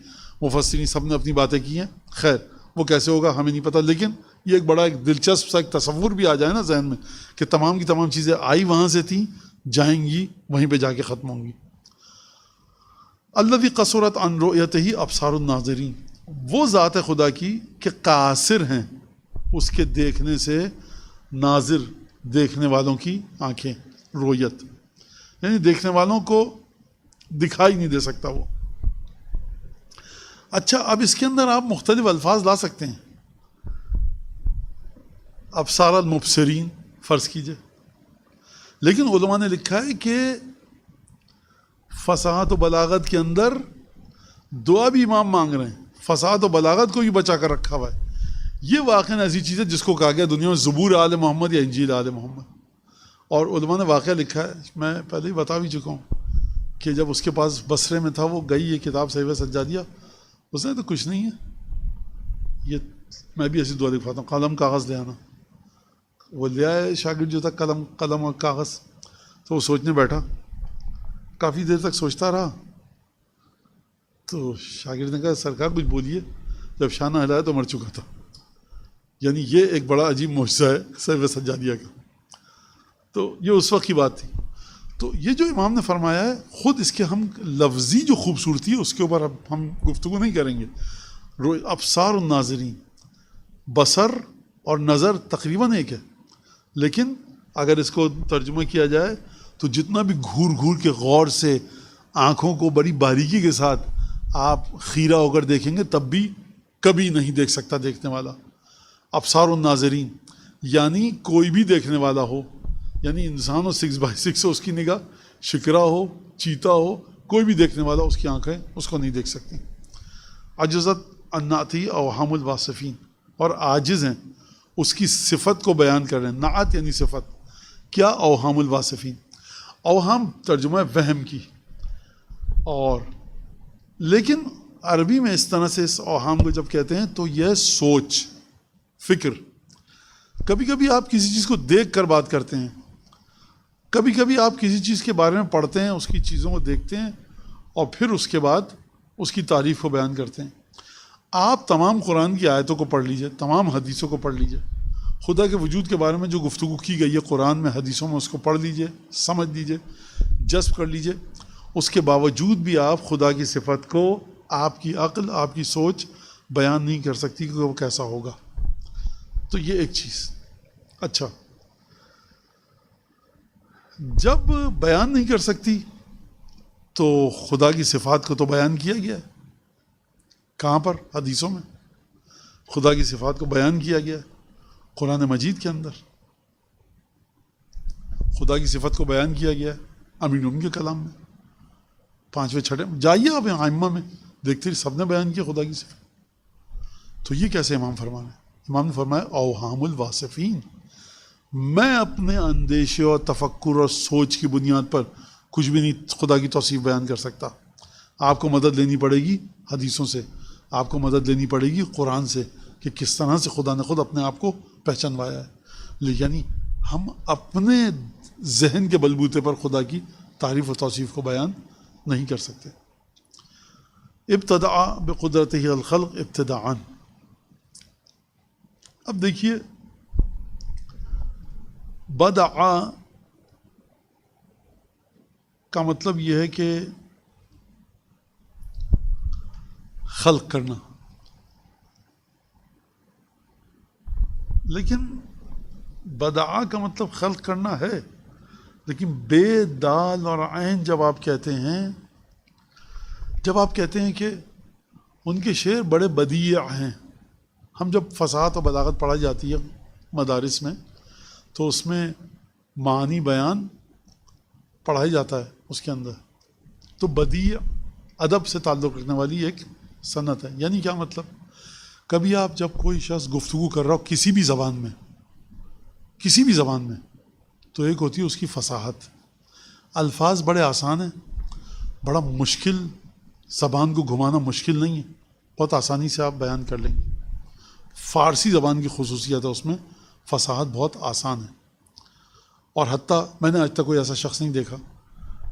مفسرین سب نے اپنی باتیں کی ہیں. خیر وہ کیسے ہوگا ہمیں نہیں پتہ، لیکن یہ ایک بڑا ایک دلچسپ سا ایک تصور بھی آ جائے نا ذہن میں کہ تمام کی تمام چیزیں آئی وہاں سے تھیں، جائیں گی وہیں پہ جا کے ختم ہوں گی. الذی قصرت عن رؤیتہ ابصار الناظرین، وہ ذات خدا کی کہ قاصر ہیں اس کے دیکھنے سے ناظر، دیکھنے والوں کی آنکھیں. رؤیت یعنی دیکھنے والوں کو دکھائی نہیں دے سکتا وہ. اچھا اب اس کے اندر آپ مختلف الفاظ لا سکتے ہیں. ابصار المبصرین فرض کیجئے، لیکن علماء نے لکھا ہے کہ فصاحت و بلاغت کے اندر دعا بھی امام مانگ رہے ہیں، فصاحت و بلاغت کو بھی بچا کر رکھا ہوا ہے. یہ واقعہ ایسی چیز ہے جس کو کہا گیا دنیا میں زبور آل محمد یا انجیل آل محمد. اور علماء نے واقعہ لکھا ہے، میں پہلے ہی بتا بھی چکا ہوں کہ جب اس کے پاس بصرے میں تھا وہ گئی یہ کتاب صحیفہ سجادیہ، اس نے تو کچھ نہیں ہے، یہ میں بھی ایسی دعا لکھواتا ہوں، قلم کاغذ لے آنا. وہ لے آئے شاگرد جو تھا قلم اور کاغذ، تو وہ سوچنے بیٹھا، کافی دیر تک سوچتا رہا. تو شاگرد نے کہا سرکار کچھ بولیے. جب شانہ ہلایا تو مر چکا تھا. یعنی یہ ایک بڑا عجیب معجزہ ہے صحیفہ سجادیہ کا. تو یہ اس وقت کی بات تھی. تو یہ جو امام نے فرمایا ہے خود اس کے ہم لفظی جو خوبصورتی ہے اس کے اوپر اب ہم گفتگو نہیں کریں گے. ابصار الناظرین، بصر اور نظر تقریباً ایک ہے، لیکن اگر اس کو ترجمہ کیا جائے تو جتنا بھی گھور گھور کے غور سے آنکھوں کو بڑی باریکی کے ساتھ آپ خیرہ ہو کر دیکھیں گے تب بھی کبھی نہیں دیکھ سکتا دیکھنے والا. ابصار الناظرین یعنی کوئی بھی دیکھنے والا ہو، یعنی انسان ہو 6x6 ہو اس کی نگاہ، شکرا ہو، چیتا ہو، کوئی بھی دیکھنے والا اس کی آنکھیں اس کو نہیں دیکھ سکتی. عجزت النعتی اوہام الواصفین، اور عاجز ہیں اس کی صفت کو بیان کر رہے ہیں. نعت یعنی صفت. کیا؟ اوہام الواصفین. اوہام ترجمہ ہے وہم کی. اور لیکن عربی میں اس طرح سے اس اوہام کو جب کہتے ہیں تو یہ سوچ، فکر. کبھی کبھی آپ کسی چیز کو دیکھ کر بات کرتے ہیں، کبھی کبھی آپ کسی چیز کے بارے میں پڑھتے ہیں، اس کی چیزوں کو دیکھتے ہیں اور پھر اس کے بعد اس کی تعریف کو بیان کرتے ہیں. آپ تمام قرآن کی آیتوں کو پڑھ لیجئے، تمام حدیثوں کو پڑھ لیجئے، خدا کے وجود کے بارے میں جو گفتگو کی گئی ہے قرآن میں، حدیثوں میں، اس کو پڑھ لیجئے، سمجھ لیجئے، جذب کر لیجئے. اس کے باوجود بھی آپ خدا کی صفت کو آپ کی عقل، آپ کی سوچ بیان نہیں کر سکتی کہ وہ کیسا ہوگا. تو یہ ایک چیز. اچھا جب بیان نہیں کر سکتی تو خدا کی صفات کو تو بیان کیا گیا ہے. کہاں پر؟ حدیثوں میں خدا کی صفات کو بیان کیا گیا ہے. قرآن مجید کے اندر خدا کی صفت کو بیان کیا گیا ہے امین ان کے کلام میں. 5ویں 6 جائیے آپ ائمہ میں دیکھتے سب نے بیان کیا خدا کی صفت. تو یہ کیسے امام فرما رہے ہیں؟ امام نے فرمایا اوہام الواصفین، میں اپنے اندیشے اور تفکر اور سوچ کی بنیاد پر کچھ بھی نہیں خدا کی توصیف بیان کر سکتا. آپ کو مدد لینی پڑے گی حدیثوں سے، آپ کو مدد لینی پڑے گی قرآن سے کہ کس طرح سے خدا نے خود اپنے آپ کو پہچانوایا ہے. یعنی ہم اپنے ذہن کے بلبوتے پر خدا کی تعریف و توصیف کو بیان نہیں کر سکتے. ابتدع بقدرتہ الخلق ابتداءً. اب دیکھیے بدعا کا مطلب یہ ہے کہ خلق کرنا، لیکن بدعا کا مطلب خلق کرنا ہے، لیکن بے دال اور عین جب آپ کہتے ہیں کہ ان کے شعر بڑے بدیع ہیں. ہم جب فصاحت و بلاغت پڑھائی جاتی ہے مدارس میں تو اس میں معانی بیان پڑھائی جاتا ہے اس کے اندر. تو بدیع ادب سے تعلق رکھنے والی ایک صنعت ہے. یعنی کیا مطلب؟ کبھی آپ جب کوئی شخص گفتگو کر رہا ہو کسی بھی زبان میں تو ایک ہوتی ہے اس کی فصاحت. الفاظ بڑے آسان ہیں، بڑا مشکل، زبان کو گھمانا مشکل نہیں ہے، بہت آسانی سے آپ بیان کر لیں گے. فارسی زبان کی خصوصیت ہے اس میں فصاحت بہت آسان ہے. اور حتیٰ میں نے آج تک کوئی ایسا شخص نہیں دیکھا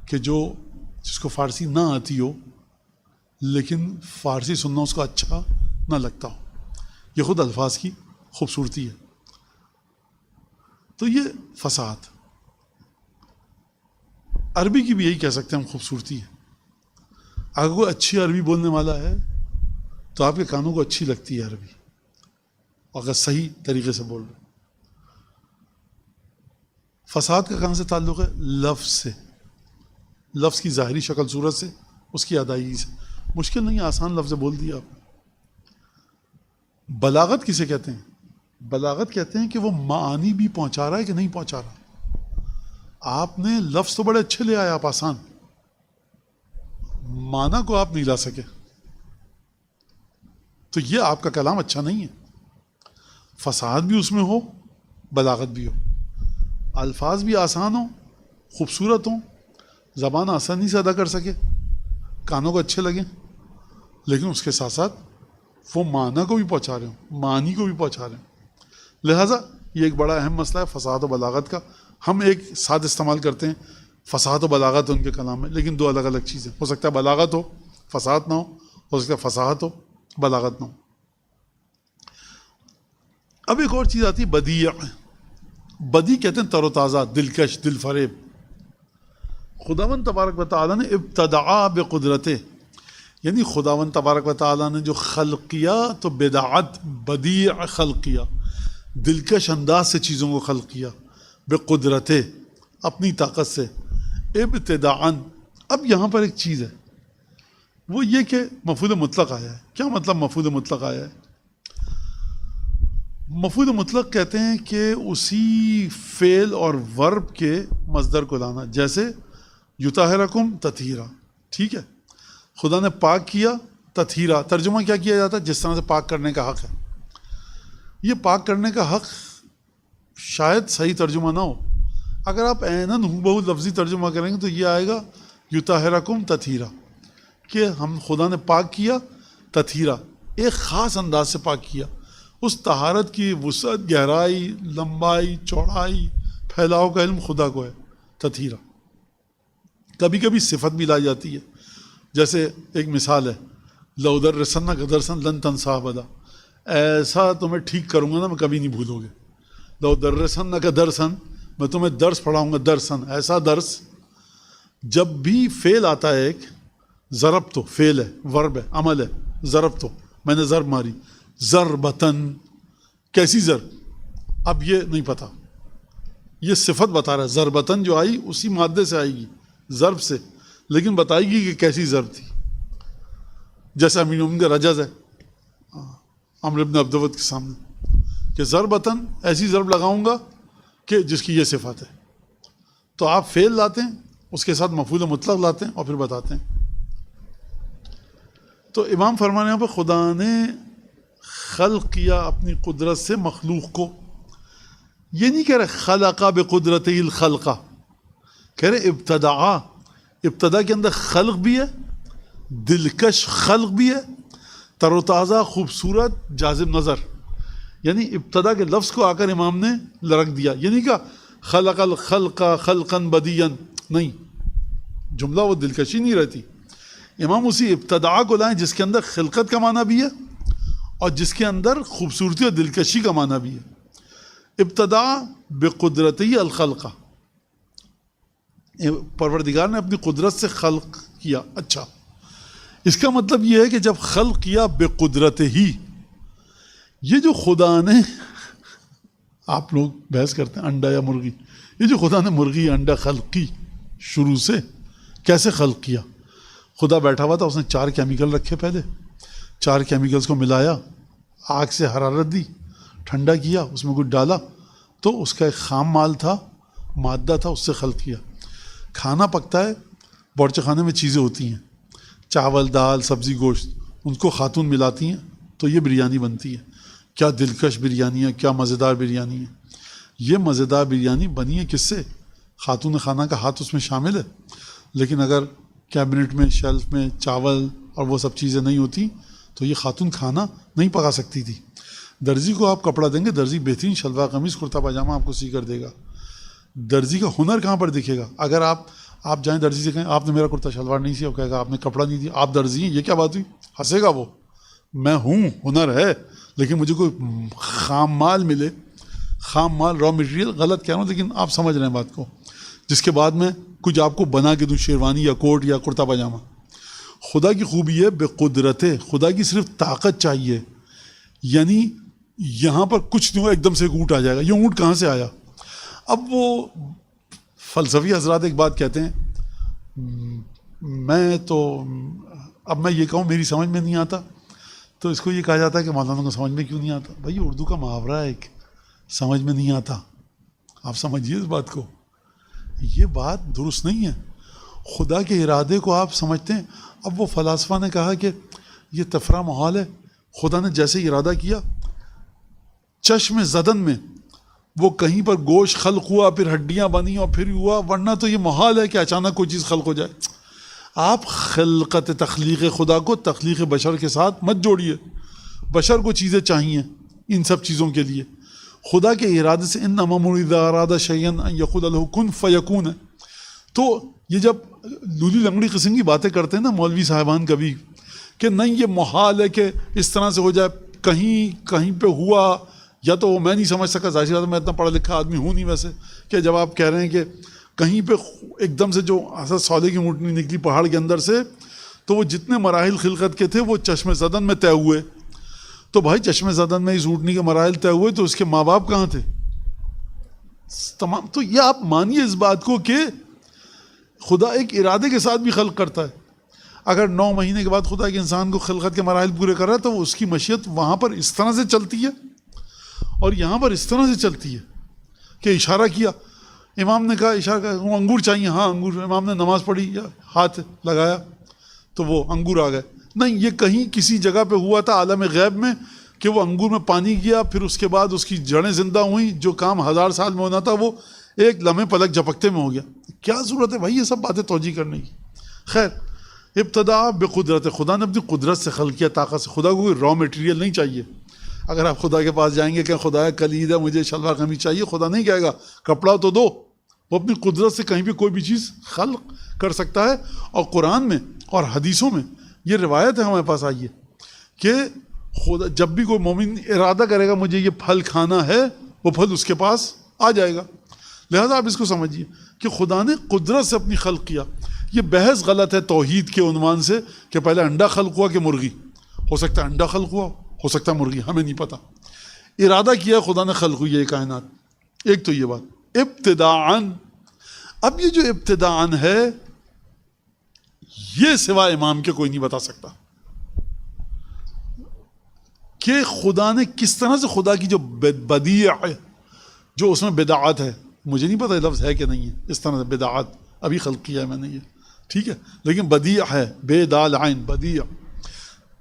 کہ جس کو فارسی نہ آتی ہو لیکن فارسی سننا اس کو اچھا نہ لگتا ہو. یہ خود الفاظ کی خوبصورتی ہے. تو یہ فصاحت عربی کی بھی یہی کہہ سکتے ہیں ہم خوبصورتی ہے. اگر کوئی اچھی عربی بولنے والا ہے تو آپ کے کانوں کو اچھی لگتی ہے عربی، اگر صحیح طریقے سے بول رہے. فصاحت کا کہاں سے تعلق ہے؟ لفظ سے، لفظ کی ظاہری شکل صورت سے، اس کی ادائیگی سے. مشکل نہیں، آسان لفظ بول دیا آپ نے. بلاغت کسے کہتے ہیں؟ بلاغت کہتے ہیں کہ وہ معانی بھی پہنچا رہا ہے کہ نہیں پہنچا رہا. آپ نے لفظ تو بڑے اچھے لے آئے آپ، آسان، معنی کو آپ نہیں لا سکے تو یہ آپ کا کلام اچھا نہیں ہے. فصاحت بھی اس میں ہو، بلاغت بھی ہو، الفاظ بھی آسان ہوں، خوبصورت ہوں، زبان آسانی سے ادا کر سکے، کانوں کو اچھے لگیں، لیکن اس کے ساتھ ساتھ وہ معنی کو بھی پہنچا رہے ہوں، معانی کو بھی پہنچا رہے ہوں. لہٰذا یہ ایک بڑا اہم مسئلہ ہے فصاحت و بلاغت کا. ہم ایک ساتھ استعمال کرتے ہیں فصاحت و بلاغت ان کے کلام میں، لیکن دو الگ الگ چیزیں. ہو سکتا ہے بلاغت ہو فصاحت نہ ہو سکتا ہے فصاحت ہو بلاغت نہ ہو. اب ایک اور چیز آتی ہے بدیع. بدیع کہتے ہیں تر و تازہ، دلکش، دل فریب. خداوند تبارک و تعالیٰ نے ابتدعا بقدرتہ، یعنی خداوند تبارک و تعالیٰ نے جو خلق کیا تو بدعت، بدیع خلق کیا، دلکش انداز سے چیزوں کو خلق کیا، بقدرتہ، اپنی طاقت سے، ابتداءً. اب یہاں پر ایک چیز ہے، وہ یہ کہ مفعول مطلق آیا ہے. کیا مطلب مفعول مطلق آیا ہے؟ مفعول مطلق کہتے ہیں کہ اسی فعل اور ورب کے مصدر کو لانا. جیسے یطہرکم تطہیرا، ٹھیک ہے، خدا نے پاک کیا. تطہیرا ترجمہ کیا کیا جاتا ہے؟ جس طرح سے پاک کرنے کا حق ہے. یہ پاک کرنے کا حق شاید صحیح ترجمہ نہ ہو. اگر آپ عیناً ہو لفظی ترجمہ کریں گے تو یہ آئے گا یطہرکم تطہیرا، کہ ہم خدا نے پاک کیا تطہیرا، ایک خاص انداز سے پاک کیا. اس طہارت کی وسعت، گہرائی، لمبائی، چوڑائی، پھیلاؤ کا علم خدا کو ہے. تطہیرا کبھی کبھی صفت بھی لائی جاتی ہے. جیسے ایک مثال ہے، لَأُدَرِّسَنَّكَ دَرْسًا لَن تَنْسَىٰ أَبَدًا، ایسا تمہیں ٹھیک کروں گا نا میں کبھی نہیں بھولو گے. لَأُدَرِّسَنَّكَ دَرْسًا، میں تمہیں درس پڑھاؤں گا. درسن، ایسا درس. جب بھی فعل آتا ہے ایک، ضرب تو فعل ہے، ورب ہے، عمل ہے. ضرب تو میں نے ضرب ماری، ضربتن، کیسی ضرب اب یہ نہیں پتہ، یہ صفت بتا رہا ہے. ضربتاً جو آئی اسی مادے سے آئے گی، ضرب سے، لیکن بتائے گی کہ کیسی ضرب تھی. جیسے امیر المومنین کا رجز ہے عمرو بن عبدود کے سامنے کہ ضربتاً ایسی ضرب لگاؤں گا کہ جس کی یہ صفت ہے. تو آپ فعل لاتے ہیں، اس کے ساتھ مفعول مطلق لاتے ہیں اور پھر بتاتے ہیں. تو امام فرمانے یہاں پہ خدا نے خلق کیا اپنی قدرت سے مخلوق کو. یہ نہیں کہہ رہے خلقہ بقدرتہ الخلقہ، کہہ رہے ابتدعا. ابتدا کے اندر خلق بھی ہے، دلکش خلق بھی ہے، تر و تازہ خوبصورت جاذب نظر. یعنی ابتدا کے لفظ کو آ کر امام نے لرک دیا. یہ نہیں کہا خلق الخلق خلقا بدیا، نہیں، جملہ وہ دلکشی نہیں رہتی. امام اسی ابتدا کو لائیں جس کے اندر خلقت کا معنی بھی ہے اور جس کے اندر خوبصورتی اور دلکشی کا معنی بھی ہے. ابتدا بقدرتی الخلقہ، پروردگار نے اپنی قدرت سے خلق کیا. اچھا، اس کا مطلب یہ ہے کہ جب خلق کیا بقدرت ہی، یہ جو خدا نے، آپ لوگ بحث کرتے ہیں انڈا یا مرغی، یہ جو خدا نے مرغی انڈا خلق کی شروع سے، کیسے خلق کیا؟ خدا بیٹھا ہوا تھا، اس نے 4 کیمیکل رکھے، پہلے 4 کیمیکلز کو ملایا، آگ سے حرارت دی، ٹھنڈا کیا، اس میں کچھ ڈالا تو اس کا ایک خام مال تھا، مادہ تھا، اس سے خلق کیا. کھانا پکتا ہے، باورچی خانے میں چیزیں ہوتی ہیں، چاول، دال، سبزی، گوشت، ان کو خاتون ملاتی ہیں تو یہ بریانی بنتی ہے. کیا دلکش بریانی ہے، کیا مزیدار بریانی ہے. یہ مزیدار بریانی بنی ہے کس سے؟ خاتون خانہ کا ہاتھ اس میں شامل ہے. لیکن اگر کیبنٹ میں، شیلف میں چاول اور وہ سب چیزیں نہیں ہوتی تو یہ خاتون کھانا نہیں پکا سکتی تھی. درزی کو آپ کپڑا دیں گے، درزی بہترین شلوار قمیص کرتا پاجامہ آپ کو سی کر دے گا. درزی کا ہنر کہاں پر دکھے گا؟ اگر آپ جائیں درزی سے کہیں آپ نے میرا کرتا شلوار نہیں سیا، وہ کہے گا آپ نے کپڑا نہیں دیا، آپ درزی ہیں، یہ کیا بات ہوئی؟ ہنسے گا وہ. میں ہوں، ہنر ہے، لیکن مجھے کوئی خام مال ملے، خام مال، را مٹیریل، غلط کہہ رہا ہوں لیکن آپ سمجھ رہے ہیں بات کو، جس کے بعد میں کچھ آپ کو بنا کے دوں، شیروانی یا کوٹ یا کرتا پاجامہ. خدا کی خوبی ہے بقدرت، خدا کی صرف طاقت چاہیے. یعنی یہاں پر کچھ نہیں ہو، ایک دم سے ایک اونٹ آ جائے گا. یہ اونٹ کہاں سے آیا؟ اب وہ فلسفی حضرات ایک بات کہتے ہیں، اب میں یہ کہوں میری سمجھ میں نہیں آتا تو اس کو یہ کہا جاتا ہے کہ مولانا کو سمجھ میں کیوں نہیں آتا؟ بھائی اردو کا محاورہ ہے، ایک سمجھ میں نہیں آتا. آپ سمجھیے اس بات کو، یہ بات درست نہیں ہے. خدا کے ارادے کو آپ سمجھتے ہیں. اب وہ فلاسفہ نے کہا کہ یہ تفرہ محال ہے، خدا نے جیسے ارادہ کیا، چشم زدن میں وہ کہیں پر گوشت خلق ہوا، پھر ہڈیاں بنی اور پھر ہوا، ورنہ تو یہ محال ہے کہ اچانک کوئی چیز خلق ہو جائے. آپ خلقت تخلیق خدا کو تخلیق بشر کے ساتھ مت جوڑیے. بشر کو چیزیں چاہیے ان سب چیزوں کے لیے. خدا کے ارادے سے انما امرؤ اذا اراد شیئا ان یقول له کن فیکون ہے. تو یہ جب لولی لنگڑی قسم کی باتیں کرتے ہیں نا مولوی صاحبان کبھی کہ نہیں یہ محال ہے کہ اس طرح سے ہو جائے، کہیں پہ ہوا، یا تو وہ میں نہیں سمجھ سکا، ظاہر بات میں اتنا پڑھا لکھا آدمی ہوں نہیں ویسے، کہ جب آپ کہہ رہے ہیں کہ کہیں پہ ایک دم سے جو حضرت صالح کی اونٹنی نکلی پہاڑ کے اندر سے، تو وہ جتنے مراحل خلقت کے تھے وہ چشم زدن میں طے ہوئے. تو بھائی چشم زدن میں اس اونٹنی کے مراحل طے ہوئے تو اس کے ماں باپ کہاں تھے؟ تمام. تو یہ آپ مانیے اس بات کو کہ خدا ایک ارادے کے ساتھ بھی خلق کرتا ہے. اگر 9 مہینے کے بعد خدا کے انسان کو خلقت کے مراحل پورے کر رہا ہے تو اس کی مشیت وہاں پر اس طرح سے چلتی ہے اور یہاں پر اس طرح سے چلتی ہے کہ اشارہ کیا، امام نے کہا اشارہ کیا، وہ انگور چاہیے، ہاں انگور، امام نے نماز پڑھی یا ہاتھ لگایا تو وہ انگور آ گئے. نہیں، یہ کہیں کسی جگہ پہ ہوا تھا عالم غیب میں کہ وہ انگور میں پانی گیا، پھر اس کے بعد اس کی جڑیں زندہ ہوئیں، جو کام 1000 سال میں ہونا تھا وہ ایک لمحے پلک جھپکتے میں ہو گیا. کیا ضرورت ہے بھائی یہ سب باتیں توجیہ کرنے کی؟ خیر، ابتدا بقدرت، خدا نے اپنی قدرت سے خلق کیا، طاقت سے. خدا کو کوئی را مٹیریل نہیں چاہیے. اگر آپ خدا کے پاس جائیں گے کہ خدا کلید ہے مجھے شلوار قمیص چاہیے، خدا نہیں کہے گا کپڑا تو دو. وہ اپنی قدرت سے کہیں بھی کوئی بھی چیز خلق کر سکتا ہے. اور قرآن میں اور حدیثوں میں یہ روایت ہے ہمارے پاس آئی ہے کہ خدا جب بھی کوئی مومن ارادہ کرے گا مجھے یہ پھل کھانا ہے، وہ پھل اس کے پاس آ جائے گا. لہٰذا آپ اس کو سمجھیے کہ خدا نے قدرت سے اپنی خلق کیا. یہ بحث غلط ہے توحید کے عنوان سے کہ پہلے انڈا خلق ہوا کہ مرغی. ہو سکتا ہے انڈا خلق ہوا، ہو سکتا ہے مرغی، ہمیں نہیں پتہ. ارادہ کیا خدا نے خلق ہوئی یہ کائنات. ایک تو یہ بات. ابتداءً. اب یہ جو ابتداءً ہے یہ سوائے امام کے کوئی نہیں بتا سکتا کہ خدا نے کس طرح سے خدا کی جو بدیع ہے، جو اس میں بدعات ہے، مجھے نہیں پتا یہ لفظ ہے کہ نہیں ہے، اس طرح سے بدعات ابھی خلق کیا ہے میں نے یہ، ٹھیک ہے، لیکن بدیع ہے، بے دال عین، بدیع،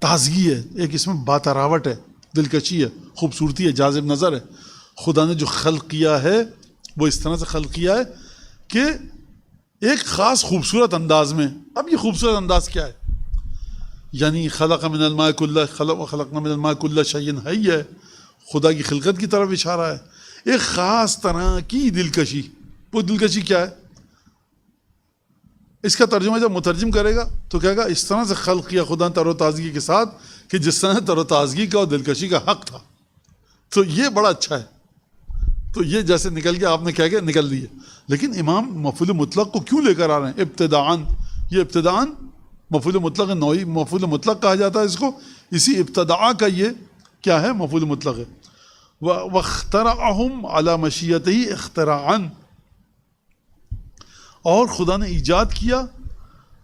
تازگی ہے، ایک اس میں باتراوٹ ہے، دلکشی ہے، خوبصورتی ہے، جاذب نظر ہے. خدا نے جو خلق کیا ہے وہ اس طرح سے خلق کیا ہے کہ ایک خاص خوبصورت انداز میں. اب یہ خوبصورت انداز کیا ہے؟ یعنی خلق من الماء کل خلقنا من الماء کل شیء حی ہے، خدا کی خلقت کی طرف اشارہ ہے. ایک خاص طرح کی دلکشی. وہ دلکشی کیا ہے؟ اس کا ترجمہ جب مترجم کرے گا تو کہے گا اس طرح سے خلق کیا خدا تر و تازگی کے ساتھ کہ جس طرح تر و تازگی کا اور دلکشی کا حق تھا. تو یہ بڑا اچھا ہے. تو یہ جیسے نکل گیا آپ نے کہہ کے نکل دیے. لیکن امام مفعول مطلق کو کیوں لے کر آ رہے ہیں ابتداءً؟ یہ ابتداءً مفعول مطلق نوعی مفعول مطلق کہا جاتا ہے اس کو. اسی ابتداء کا یہ کیا ہے؟ مفعول مطلق ہے. وَاخْتَرَعَهُمْ عَلَى مَشِيَّتِهِ اختراعًا، اور خدا نے ایجاد کیا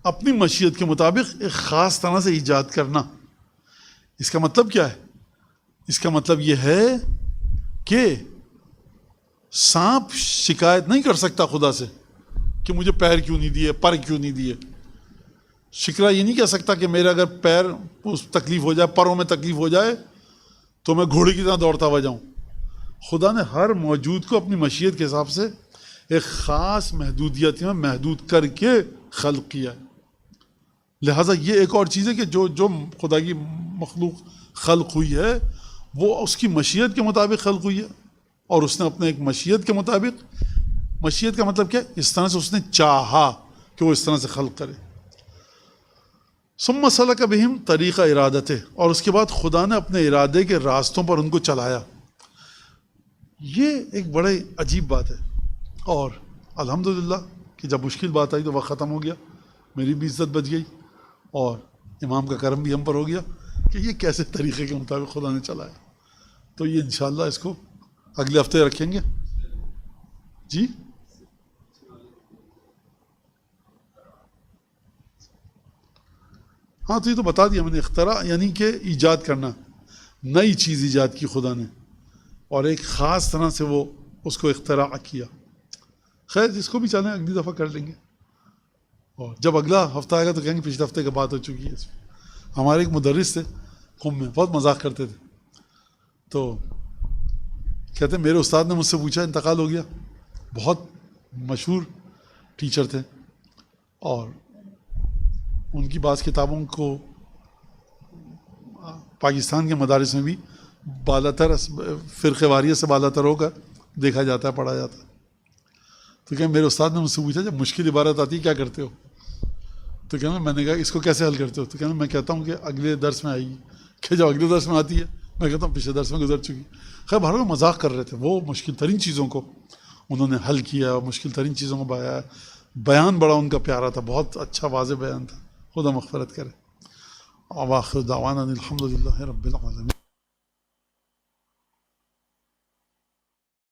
اپنی مشیت کے مطابق، ایک خاص طرح سے ایجاد کرنا. اس کا مطلب کیا ہے؟ اس کا مطلب یہ ہے کہ سانپ شکایت نہیں کر سکتا خدا سے کہ مجھے پیر کیوں نہیں دیے، پر کیوں نہیں دیے. شکرا یہ نہیں کہہ سکتا کہ میرا اگر پیر اس تکلیف ہو جائے، پروں میں تکلیف ہو جائے تو میں گھوڑے کی طرح دوڑتا ہوا جاؤں. خدا نے ہر موجود کو اپنی مشیت کے حساب سے ایک خاص محدودیت میں محدود کر کے خلق کیا ہے. لہٰذا یہ ایک اور چیز ہے کہ جو خدا کی مخلوق خلق ہوئی ہے وہ اس کی مشیت کے مطابق خلق ہوئی ہے، اور اس نے اپنے ایک مشیت کے مطابق، مشیت کا مطلب کیا ہے؟ اس طرح سے اس نے چاہا کہ وہ اس طرح سے خلق کرے. ثم سلک بہم طریق ارادتہ، اور اس کے بعد خدا نے اپنے ارادے کے راستوں پر ان کو چلایا. یہ ایک بڑے عجیب بات ہے. اور الحمدللہ کہ جب مشکل بات آئی تو وقت ختم ہو گیا، میری بھی عزت بچ گئی اور امام کا کرم بھی ہم پر ہو گیا کہ یہ کیسے طریقے کے مطابق خدا نے چلایا. تو یہ انشاءاللہ اس کو اگلے ہفتے رکھیں گے. جی ہاں، تو یہ تو بتا دیا میں نے. اختراع یعنی کہ ایجاد کرنا، نئی چیز ایجاد کی خدا نے اور ایک خاص طرح سے وہ اس کو اختراع کیا. خیر اس کو بھی چاہیں اگلی دفعہ کر لیں گے، اور جب اگلا ہفتہ آئے گا تو کہیں گے پچھلے ہفتے کی بات ہو چکی ہے. اس میں ہمارے ایک مدرس تھے قم میں، بہت مذاق کرتے تھے. تو کہتے ہیں میرے استاد نے مجھ سے پوچھا، انتقال ہو گیا، بہت مشہور ٹیچر تھے، اور ان کی بعض کتابوں کو پاکستان کے مدارس میں بھی بالا تر فرقے واریت سے بالا تر ہو کر دیکھا جاتا ہے، پڑھا جاتا ہے. تو کہ میرے استاد نے مجھ سے پوچھا جب مشکل عبارت آتی ہے کیا کرتے ہو؟ تو کہنا میں نے کہا اس کو کیسے حل کرتے ہو؟ تو کہنا میں کہتا ہوں کہ اگلے درس میں آئے گی. کہ جب اگلے درس میں آتی ہے میں کہتا ہوں پچھلے درس میں گزر چکی. خیر بہرحال مذاق کر رہے تھے. وہ مشکل ترین چیزوں کو انہوں نے حل کیا اور مشکل ترین چیزوں کو بیان بڑا ان کا پیارا تھا، بہت اچھا واضح بیان تھا. خدا مغفرت کرے. وآخر دعوانا الحمد للہ رب العالمین.